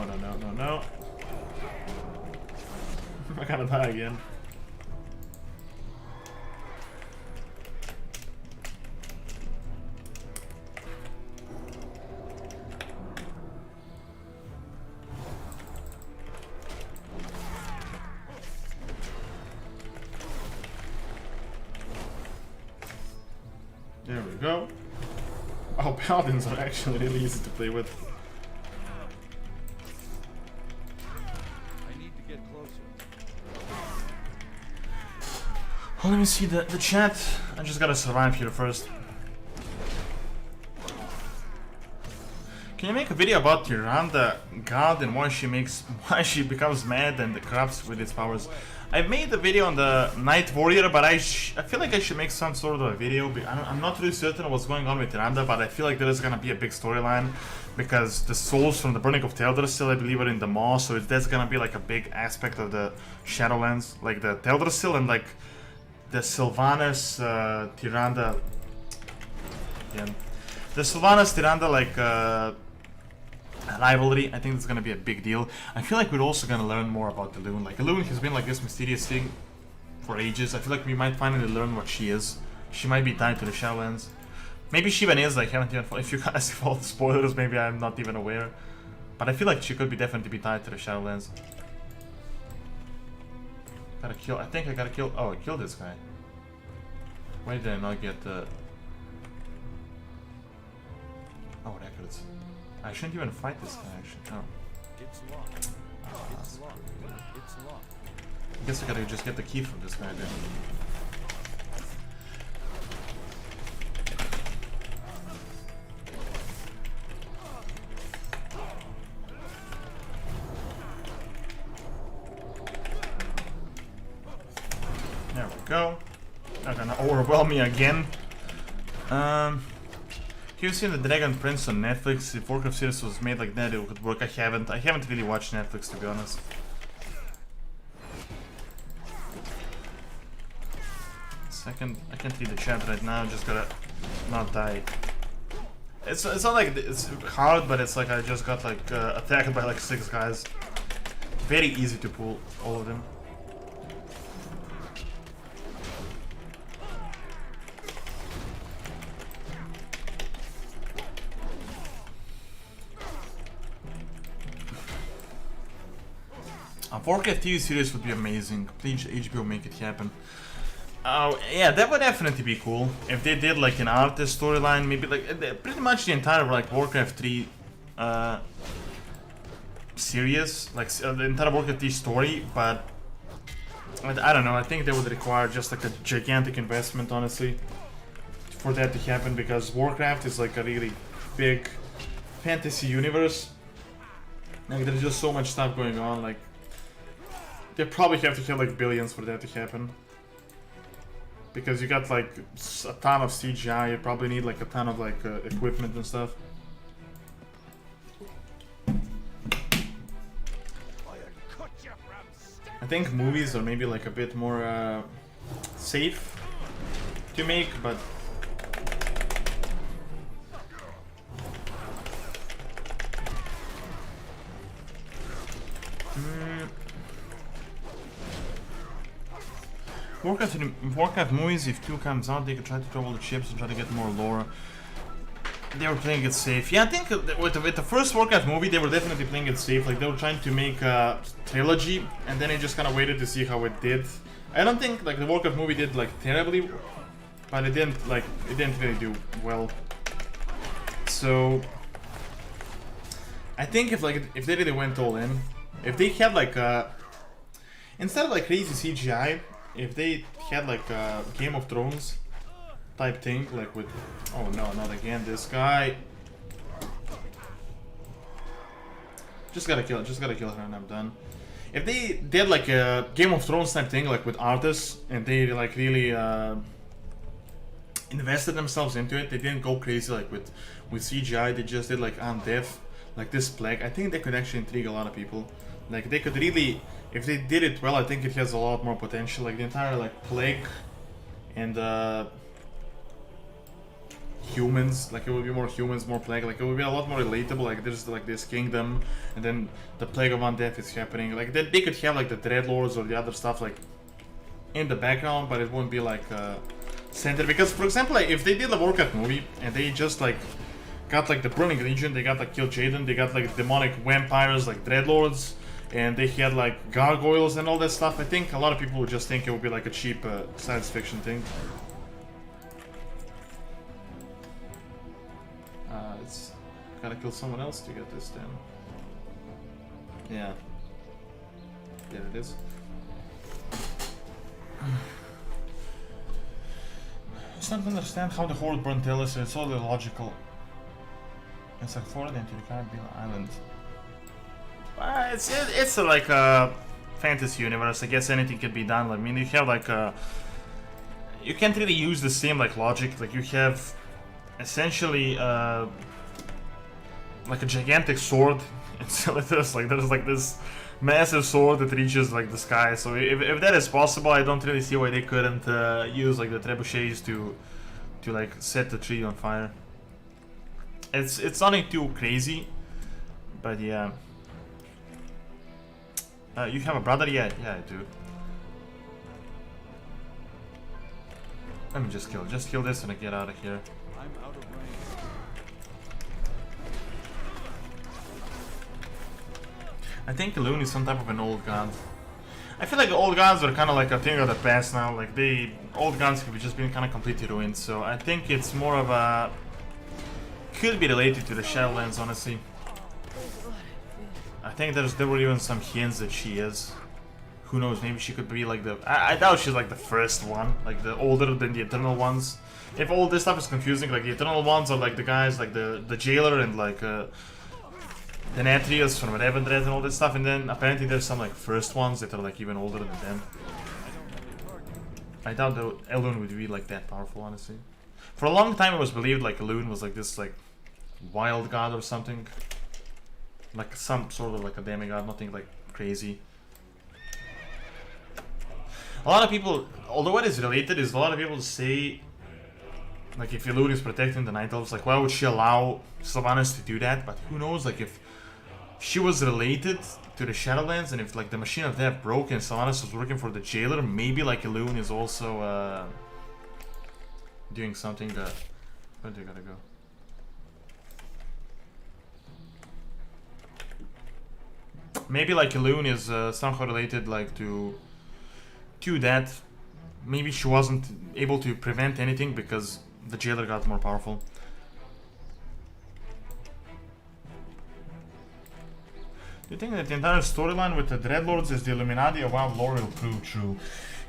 I'm gonna die again. There we go. Oh, paladins are actually really easy to play with. I need to get closer. Oh, let me see the chat. I just gotta survive here first. Can you make a video about Tyrande God and why she becomes mad and corrupts with its powers? I made a video on the Night Warrior, but I feel like I should make some sort of a video. I'm not really certain what's going on with Tyrande, but I feel like there is gonna be a big storyline because the souls from the Burning of Teldrassil, I believe, are in the Maw, so that's gonna be like a big aspect of the Shadowlands, like the Teldrassil and like the Sylvanas Tyrande. Again, the Sylvanas Tyrande like rivalry. I think it's gonna be a big deal. I feel like we're also gonna learn more about the Loon. Like the Loon has been like this mysterious thing for ages. I feel like we might finally learn what she is. She might be tied to the Shadowlands. Maybe she even is. Like haven't even. If you guys follow the spoilers, maybe I'm not even aware. But I feel like she could be definitely be tied to the Shadowlands. Gotta kill. I think I gotta kill. Oh, I killed this guy. Why did I not get the? Oh, records. I shouldn't even fight this guy, actually. No. It's locked. It's locked. It's locked. I guess I gotta just get the key from this guy then. There we go. Not gonna overwhelm me again. Have you seen the Dragon Prince on Netflix? If Warcraft series was made like that, it would work. I haven't really watched Netflix, to be honest. Second, I can't read the chat right now. Just gotta not die. It's not like it's hard, but it's like I just got like attacked by like 6 guys. Very easy to pull all of them. A Warcraft TV series would be amazing. Please, HBO, make it happen. Oh, yeah, that would definitely be cool. If they did like an artist storyline, maybe like pretty much the entire like Warcraft 3 series, like the entire Warcraft 3 story, but I don't know, I think they would require just like a gigantic investment, honestly, for that to happen, because Warcraft is like a really big fantasy universe. Like there's just so much stuff going on, like they probably have to have like billions for that to happen. Because you got like a ton of CGI, you probably need like a ton of like equipment and stuff. I think movies are maybe like a bit more safe to make, but Warcraft movies, if 2 comes out, they could try to throw all the chips and try to get more lore. They were playing it safe. Yeah, I think with the first Warcraft movie, they were definitely playing it safe. Like, they were trying to make a trilogy, and then they just kind of waited to see how it did. I don't think, like, the Warcraft movie did, like, terribly, but it didn't really do well. So, I think if they really went all in, if they had, like, instead of, like, crazy CGI, if they had, like, a Game of Thrones type thing, like with... Oh no, not again, this guy. Just gotta kill her and I'm done. If they did like a Game of Thrones type thing, like with artists, and they like really invested themselves into it, they didn't go crazy like with CGI, they just did like on death, like this plague, I think they could actually intrigue a lot of people. Like they could really, if they did it well, I think it has a lot more potential. Like the entire like plague and humans, like it would be more humans, more plague, like it would be a lot more relatable. Like there's like this kingdom, and then the plague of undeath is happening. Like they could have like the Dreadlords or the other stuff like in the background, but it wouldn't be like center. Because for example, like, if they did a Warcraft movie and they just like got like the Burning Legion, they got like Kill Jaden, they got like demonic vampires like Dreadlords, and they had like gargoyles and all that stuff, I think a lot of people would just think it would be like a cheap science fiction thing. It's gotta kill someone else to get this then. Yeah. There it is. I just don't understand how the Horde burned Ellis, it's all illogical. It's like forward into the Caribbean Island. It's like a fantasy universe. I guess anything can be done. I mean, you have like you can't really use the same like logic. Like you have essentially like a gigantic sword. There's like this massive sword that reaches like the sky. So if that is possible, I don't really see why they couldn't use like the trebuchets to like set the tree on fire. It's nothing too crazy, but yeah. You have a brother? Yeah, I do. Let me just kill this and I get out of here. I'm out of range. I think Loon is some type of an old gun. I feel like old guns are kind of like a thing of the past now. Like old guns have just been kind of completely ruined. So I think it's more of a could be related to the Shadowlands, honestly. I think there were even some hints that she is. Who knows? Maybe she could be like the. I doubt she's like the first one, like the older than the Eternal ones. If all this stuff is confusing, like the Eternal ones are like the guys, like the jailer and like the Natrius from Revendred and all this stuff, and then apparently there's some like first ones that are like even older than them. I doubt that Elune would be like that powerful, honestly. For a long time, it was believed like Elune was like this like wild god or something. Like some sort of like a demigod, nothing like crazy. A lot of people, although it is related, is a lot of people say, like if Elune is protecting the Night Elves, like why would she allow Sylvanas to do that? But who knows, like if she was related to the Shadowlands and if like the Machine of Death broke and Sylvanas was working for the Jailer, maybe like Elune is also doing something that... Where do you gotta go? Maybe like Elune is somehow related like to that. Maybe she wasn't able to prevent anything because the jailer got more powerful. Do you think that the entire storyline with the Dreadlords is the Illuminati or WoW lore will prove true?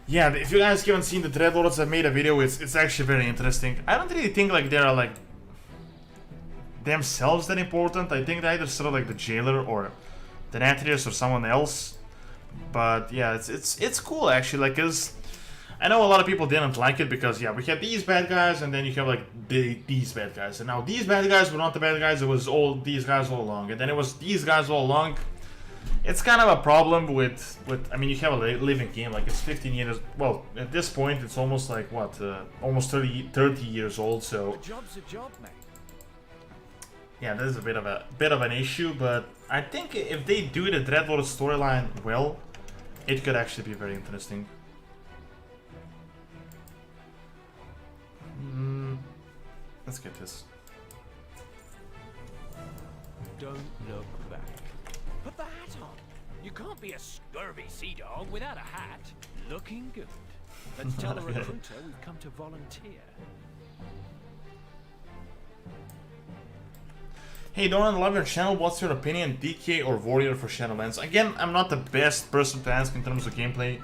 Yeah, if you guys haven't seen the Dreadlords, I made a video. It's actually very interesting. I don't really think like they're like themselves that important. I think they either sort of like the jailer or the Natrius or someone else. But yeah, it's cool actually. Like, cause I know a lot of people didn't like it because yeah, we had these bad guys and then you have like these bad guys, and now these bad guys were not the bad guys. It was all these guys all along, and then it was these guys all along. It's kind of a problem with I mean, you have a living game, like it's 15 years. Well, at this point, it's almost like what, almost 30 years old. So A job's a job, mate. yeah, this is a bit of an issue. But I think if they do the Dreadlord storyline well, it could actually be very interesting. Let's get this. Don't look back. Put the hat on. You can't be a scurvy sea dog without a hat. Looking good. Let's tell the recruiter we've come to volunteer. Hey Doran, love your channel. What's your opinion, DK or Warrior for Shadowlands? Again, I'm not the best person to ask in terms of gameplay.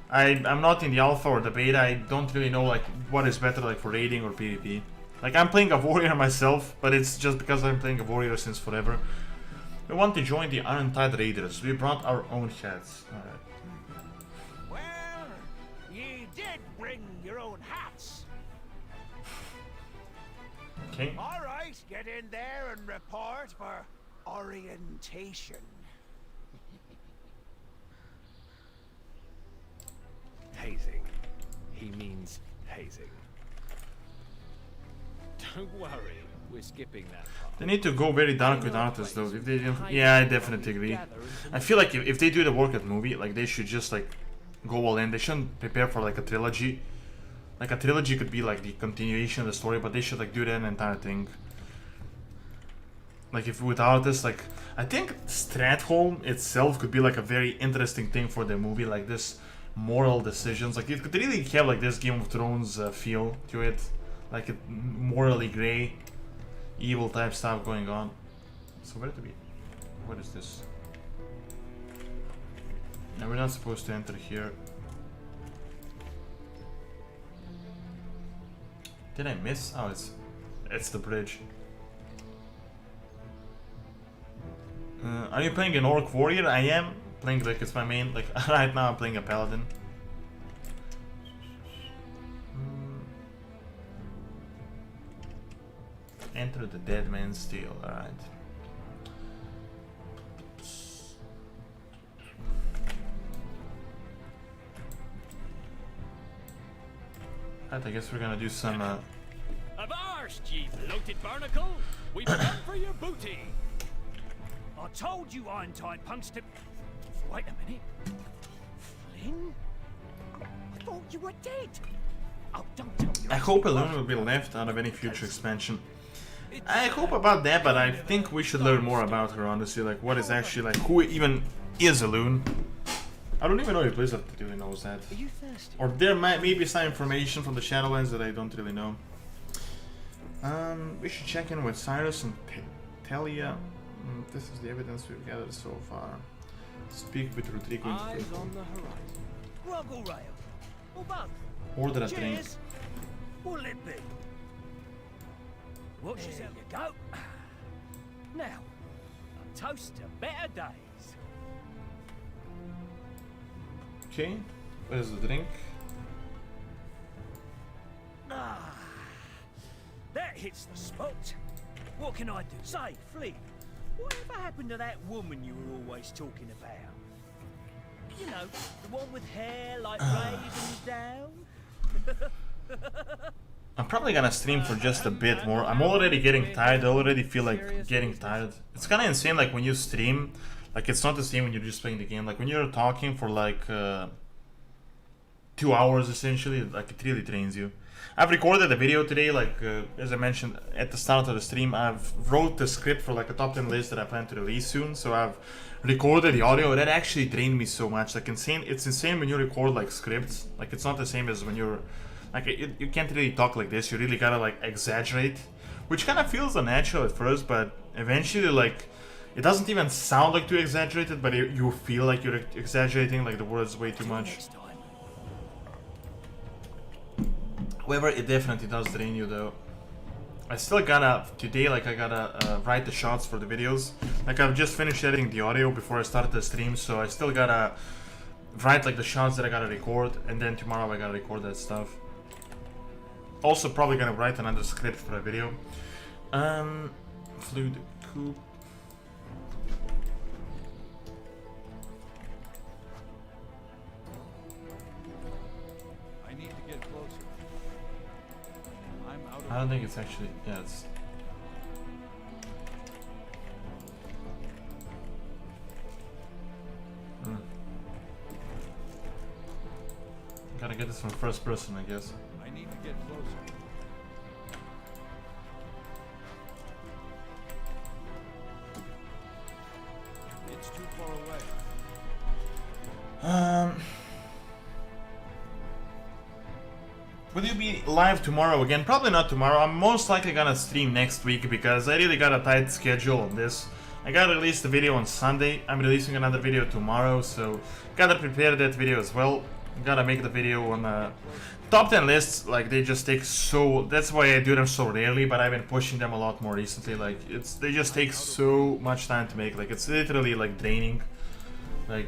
I'm not in the alpha or the beta. I don't really know like what is better like for raiding or PvP. Like, I'm playing a warrior myself, but it's just because I'm playing a warrior since forever. We want to join the Iron Tide Raiders. We brought our own hats. Alright. Well, ye did bring your own hats. Okay. All right, get in there and report for orientation. Hazing. He means hazing. Don't worry, we're skipping that part. They need to go very dark with artists though. If they do, yeah, I definitely agree. I feel like if they do the work at movie, like they should just like go all in. They shouldn't prepare for like a trilogy. Like a trilogy could be like the continuation of the story, but they should like do that entire thing. Like if with artists, like I think Stratholm itself could be like a very interesting thing for the movie, like this moral decisions. Like it could really have like this Game of Thrones feel to it. Like a morally grey, evil type stuff going on. So where to be? What is this? No, we're not supposed to enter here. Did I miss? Oh, it's the bridge. Are you playing an Orc Warrior? I am playing, like it's my main. Like right now, I'm playing a Paladin. Enter the Dead Man's Steel, alright. Alright, I guess we're gonna do some Avast, ye bloated barnacle! We've come for your booty! I told you Iron Tide punks to... Wait a minute. Flynn? I thought you were dead. Oh, don't tell me. I hope Elune will be left out of any future expansion. I hope about that, but I think we should learn more about her, honestly. Like, what is actually, like, who even is Elune? I don't even know if Blizzard really knows that. Are you thirsty? Or there might be some information from the Shadowlands that I don't really know. We should check in with Cyrus and Telia. This is the evidence we've gathered so far. Speak with Rodrigo. Eyes on the horizon. Grog or rail? Or both? Order a drink. Cheers. What'll it be? Watch yourself. There you go. Now, a toast to better days. Okay, where's the drink? Ah, that hits the spot. What can I do? Say, Flea, whatever happened to that woman you were always talking about? You know, the one with hair like ravens down? I'm probably gonna stream for just a bit more. I'm already getting tired. I already feel like getting tired. It's kind of insane, like when you stream, like it's not the same when you're just playing the game. Like when you're talking for like 2 hours essentially. Like it really trains you. I've recorded a video today, like as I mentioned at the start of the stream. I've wrote the script for like a top 10 list that I plan to release soon. So I've recorded the audio. That actually drained me so much. Like insane. It's insane when you record like scripts. Like it's not the same as when you're like you can't really talk like this. You really gotta like exaggerate, which kind of feels unnatural at first, but eventually like it doesn't even sound like too exaggerated, but you feel like you're exaggerating, like the words way too much. Next time. However, it definitely does drain you though. I still gotta, today, like I gotta write the shots for the videos. Like I've just finished editing the audio before I started the stream, so I still gotta write like the shots that I gotta record, and then tomorrow I gotta record that stuff. Also probably gonna write another script for a video. Flew the coop. I need to get closer. I'm out of I don't think it's actually, yeah, it's... Gotta get this from first person, I guess. I need to get closer. It's too far away. Will you be live tomorrow again? Probably not tomorrow. I'm most likely gonna stream next week because I really got a tight schedule on this. I gotta release the video on Sunday. I'm releasing another video tomorrow, so gotta prepare that video as well. Gotta make the video on top 10 lists. Like they just take so. That's why I do them so rarely. But I've been pushing them a lot more recently. Like they just take so much time to make. Like it's literally like draining. Like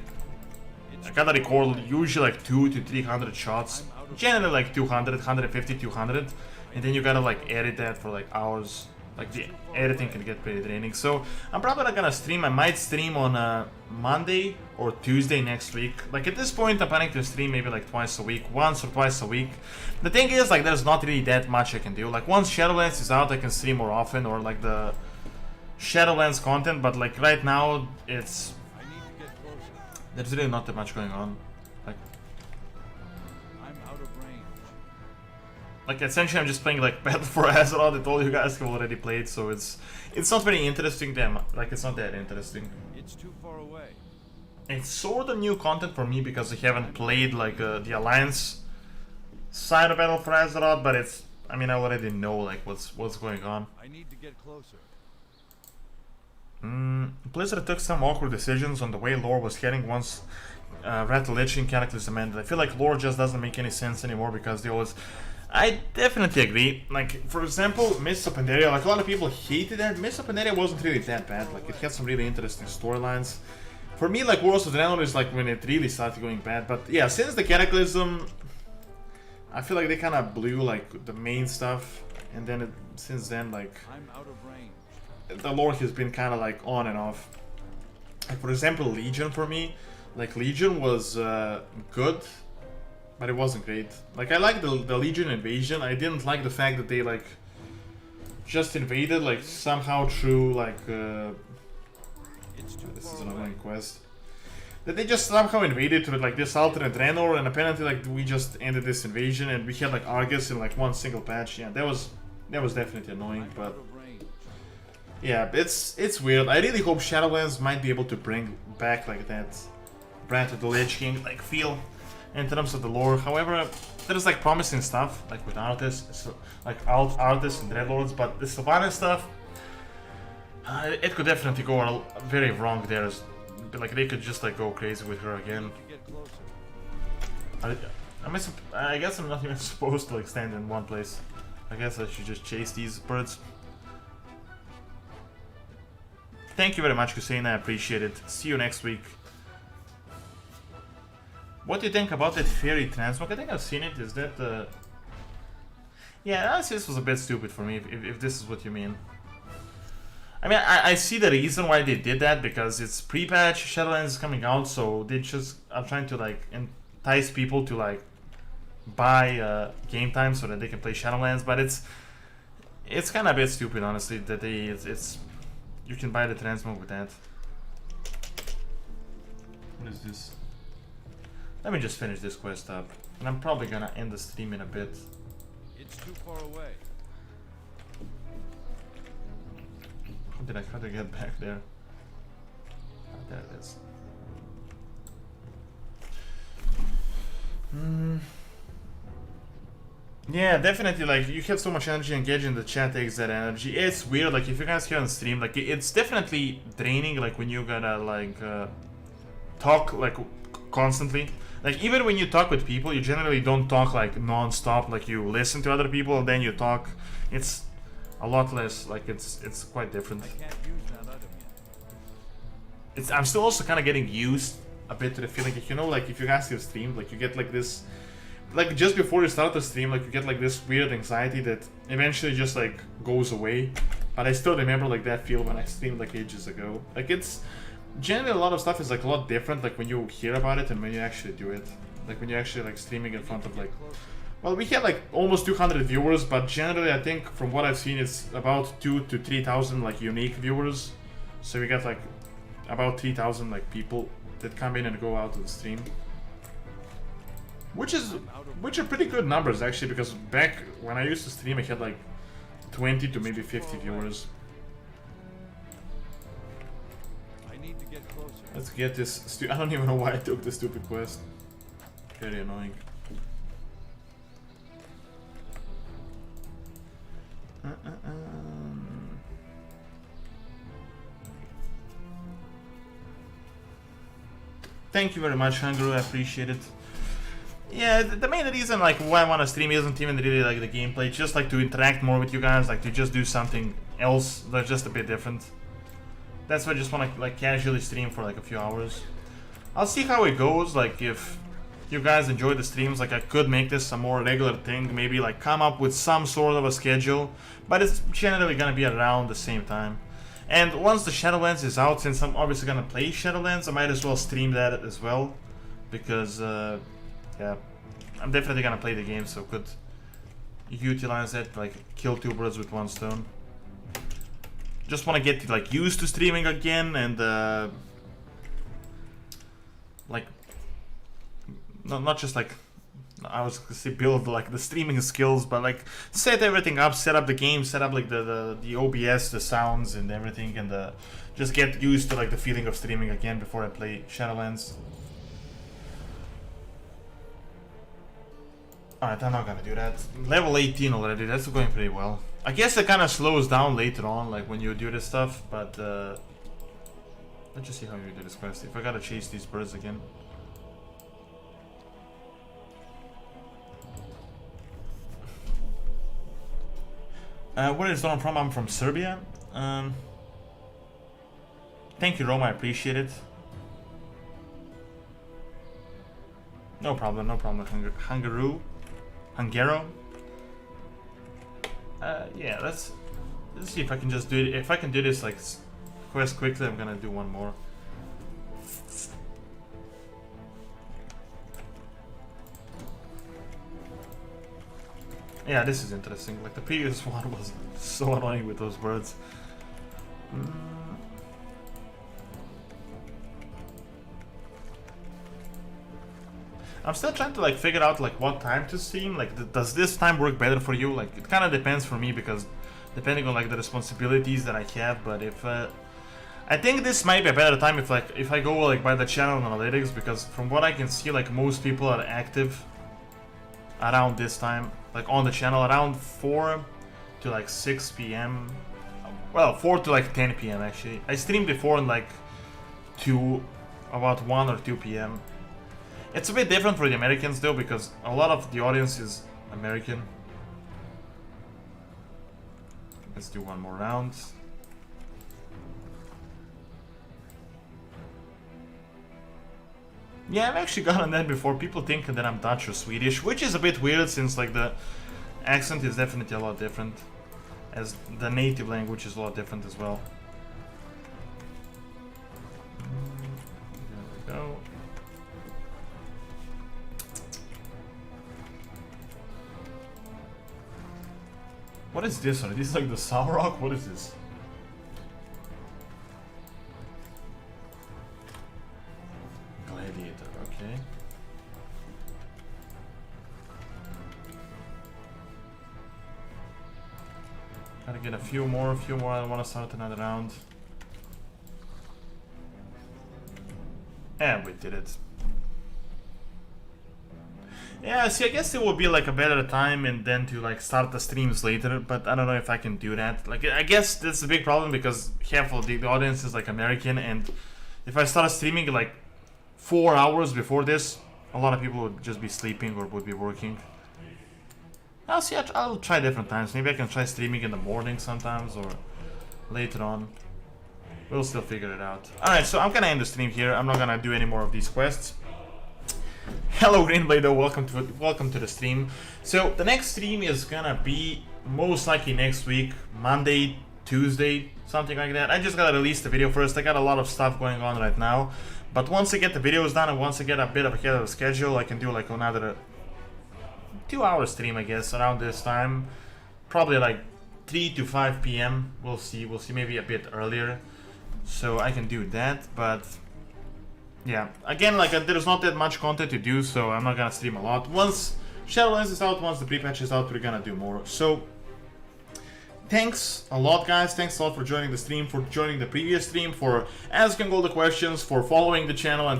I gotta record usually like 200 to 300 shots. Generally like 200, 150, 200, and then you gotta like edit that for like hours. Like the editing can get pretty draining. So I'm probably not gonna stream. I might stream on Monday or Tuesday next week. Like at this point I'm planning to stream maybe like twice a week, once or twice a week. The thing is like there's not really that much I can do. Like once Shadowlands is out I can stream more often, or like the Shadowlands content, but like right now it's I need to get closer. there's really not that much going on. I'm out of range. Like essentially I'm just playing like Battle for Azeroth that all you guys have already played, so it's not very interesting to them. Like it's not that interesting. It's too far away. It's sort of new content for me because I haven't played like the Alliance side of Battle for Azeroth, but it's, I mean I already know like what's going on. I need to get closer. Blizzard took some awkward decisions on the way lore was heading once Rat the Lich King Cataclysm ended. I feel like lore just doesn't make any sense anymore because they always... I definitely agree. Like, for example, Mists of Pandaria, like a lot of people hated that. Mists of Pandaria wasn't really that bad. Like, it had some really interesting storylines. For me, like, Wars of Draenor is like when it really started going bad. But yeah, since the Cataclysm, I feel like they kind of blew like the main stuff. And then since then, like, I'm out of range. the lore has been kind of like on and off. Like, for example, Legion for me, like Legion was good, but it wasn't great. Like I like the Legion invasion. I didn't like the fact that they like just invaded like somehow through like It's too this far is an away. annoying quest. That they just somehow invaded through like this alternate Draenor, and apparently like we just ended this invasion and we had like Argus in like one single patch. Yeah, that was definitely annoying, I'm but out of range. yeah, it's weird. I really hope Shadowlands might be able to bring back like that Brand of the Lich King like feel in terms of the lore. However, there's like promising stuff like with Artis, so, like Artis and Dreadlords, but the Sylvanas stuff, it could definitely go very wrong there. Like they could just like go crazy with her again. To get closer. I guess I'm not even supposed to like stand in one place. I guess I should just chase these birds. Thank you very much, Hussein. I appreciate it. See you next week. What do you think about that fairy transmog? I think I've seen it. Is that yeah, honestly, this was a bit stupid for me, if this is what you mean. I mean, I see the reason why they did that, because it's pre-patch, Shadowlands is coming out, so they just are trying to like entice people to like buy game time so that they can play Shadowlands, but it's kind of a bit stupid, honestly, that it's you can buy the transmog with that. What is this? Let me just finish this quest up. And I'm probably gonna end the stream in a bit. It's too far away. How did I get back there? Oh, there it is. Yeah, definitely, like, you have so much energy, engaging the chat takes that energy. It's weird, like, if you guys hear on stream, like, it's definitely draining, like, when you gotta, like, talk, like, constantly. Like, even when you talk with people, you generally don't talk, like, non-stop, like, you listen to other people, and then you talk. It's a lot less, like, it's quite different. I can't use that item yet. I'm still also kind of getting used a bit to the feeling, like, you know, like, if you guys have streamed, like, you get, like, this... Like, just before you start the stream, like, you get, like, this weird anxiety that eventually just, like, goes away. But I still remember, like, that feel when I streamed, like, ages ago. Like, it's... Generally, a lot of stuff is, like, a lot different, like, when you hear about it and when you actually do it. Like, when you're actually, like, streaming in front of, like... Well, we had, like, almost 200 viewers, but generally, I think, from what I've seen, it's about 2,000 to 3,000, like, unique viewers. So we get, like, about 3,000, like, people that come in and go out of the stream. Which are pretty good numbers, actually, because back when I used to stream, I had like 20 to maybe 50 viewers. I need to get closer. Let's get this. I don't even know why I took this stupid quest. Very annoying. Thank you very much, Hungru. I appreciate it. Yeah, the main reason like why I want to stream isn't even really like the gameplay. It's just like to interact more with you guys, like to just do something else that's just a bit different. That's why I just want to like casually stream for like a few hours. I'll see how it goes. Like if you guys enjoy the streams, like I could make this a more regular thing. Maybe like come up with some sort of a schedule, but it's generally gonna be around the same time. And once the Shadowlands is out, since I'm obviously gonna play Shadowlands, I might as well stream that as well, because yeah, I'm definitely gonna play the game, so could utilize that, like kill two birds with one stone. Just want to get like used to streaming again, and like not just like I was gonna say build like the streaming skills, but like set everything up, set up the game, set up like the OBS, the sounds and everything, and just get used to like the feeling of streaming again before I play Shadowlands. Alright, I'm not gonna do that. Level 18 already, that's going pretty well. I guess it kind of slows down later on, like when you do this stuff, but let's just see how you do this quest. If I gotta chase these birds again. Where is Donald from? I'm from Serbia. Thank you, Roma, I appreciate it. No problem, Hungaro. Yeah, let's see if I can just do it. If I can do this like quest quickly, I'm gonna do one more. Yeah, this is interesting. Like the previous one was so annoying with those birds. I'm still trying to like figure out like what time to stream. Like, does this time work better for you? Like, it kind of depends for me because depending on like the responsibilities that I have. But if I think this might be a better time if I go like by the channel analytics, because from what I can see, like most people are active around this time, like on the channel around 4 to like 6 p.m. Well, 4 to like 10 p.m. actually. I streamed before in like about 1 or 2 p.m. It's a bit different for the Americans though, because a lot of the audience is American. Let's do one more round. Yeah, I've actually gotten that before. People think that I'm Dutch or Swedish, which is a bit weird since like the accent is definitely a lot different, as the native language is a lot different as well. There we go. What is this? Are these like the Sour Rock? What is this? Gladiator, okay. Gotta get a few more. I want to start another round. And we did it. Yeah, see, I guess it would be like a better time and then to like start the streams later, but I don't know if I can do that. Like, I guess that's a big problem because half of the audience is like American, and if I start streaming like 4 hours before this, a lot of people would just be sleeping or would be working. I'll see, I'll try different times. Maybe I can try streaming in the morning sometimes or later on. We'll still figure it out. Alright, so I'm gonna end the stream here. I'm not gonna do any more of these quests. Hello Greenblader, welcome to the stream. So the next stream is gonna be most likely next week, Monday, Tuesday, something like that. I just gotta release the video first. I got a lot of stuff going on right now, but once I get the videos done and once I get a bit of ahead of the schedule, I can do like another 2-hour stream, I guess, around this time. Probably like 3 to 5 p.m. We'll see, maybe a bit earlier. So I can do that, but yeah, again, like there's not that much content to do, so I'm not gonna stream a lot. Once Shadowlands is out, once the pre-patch is out, we're gonna do more. So thanks a lot, guys. Thanks a lot for joining the stream, for joining the previous stream, for asking all the questions, for following the channel, and for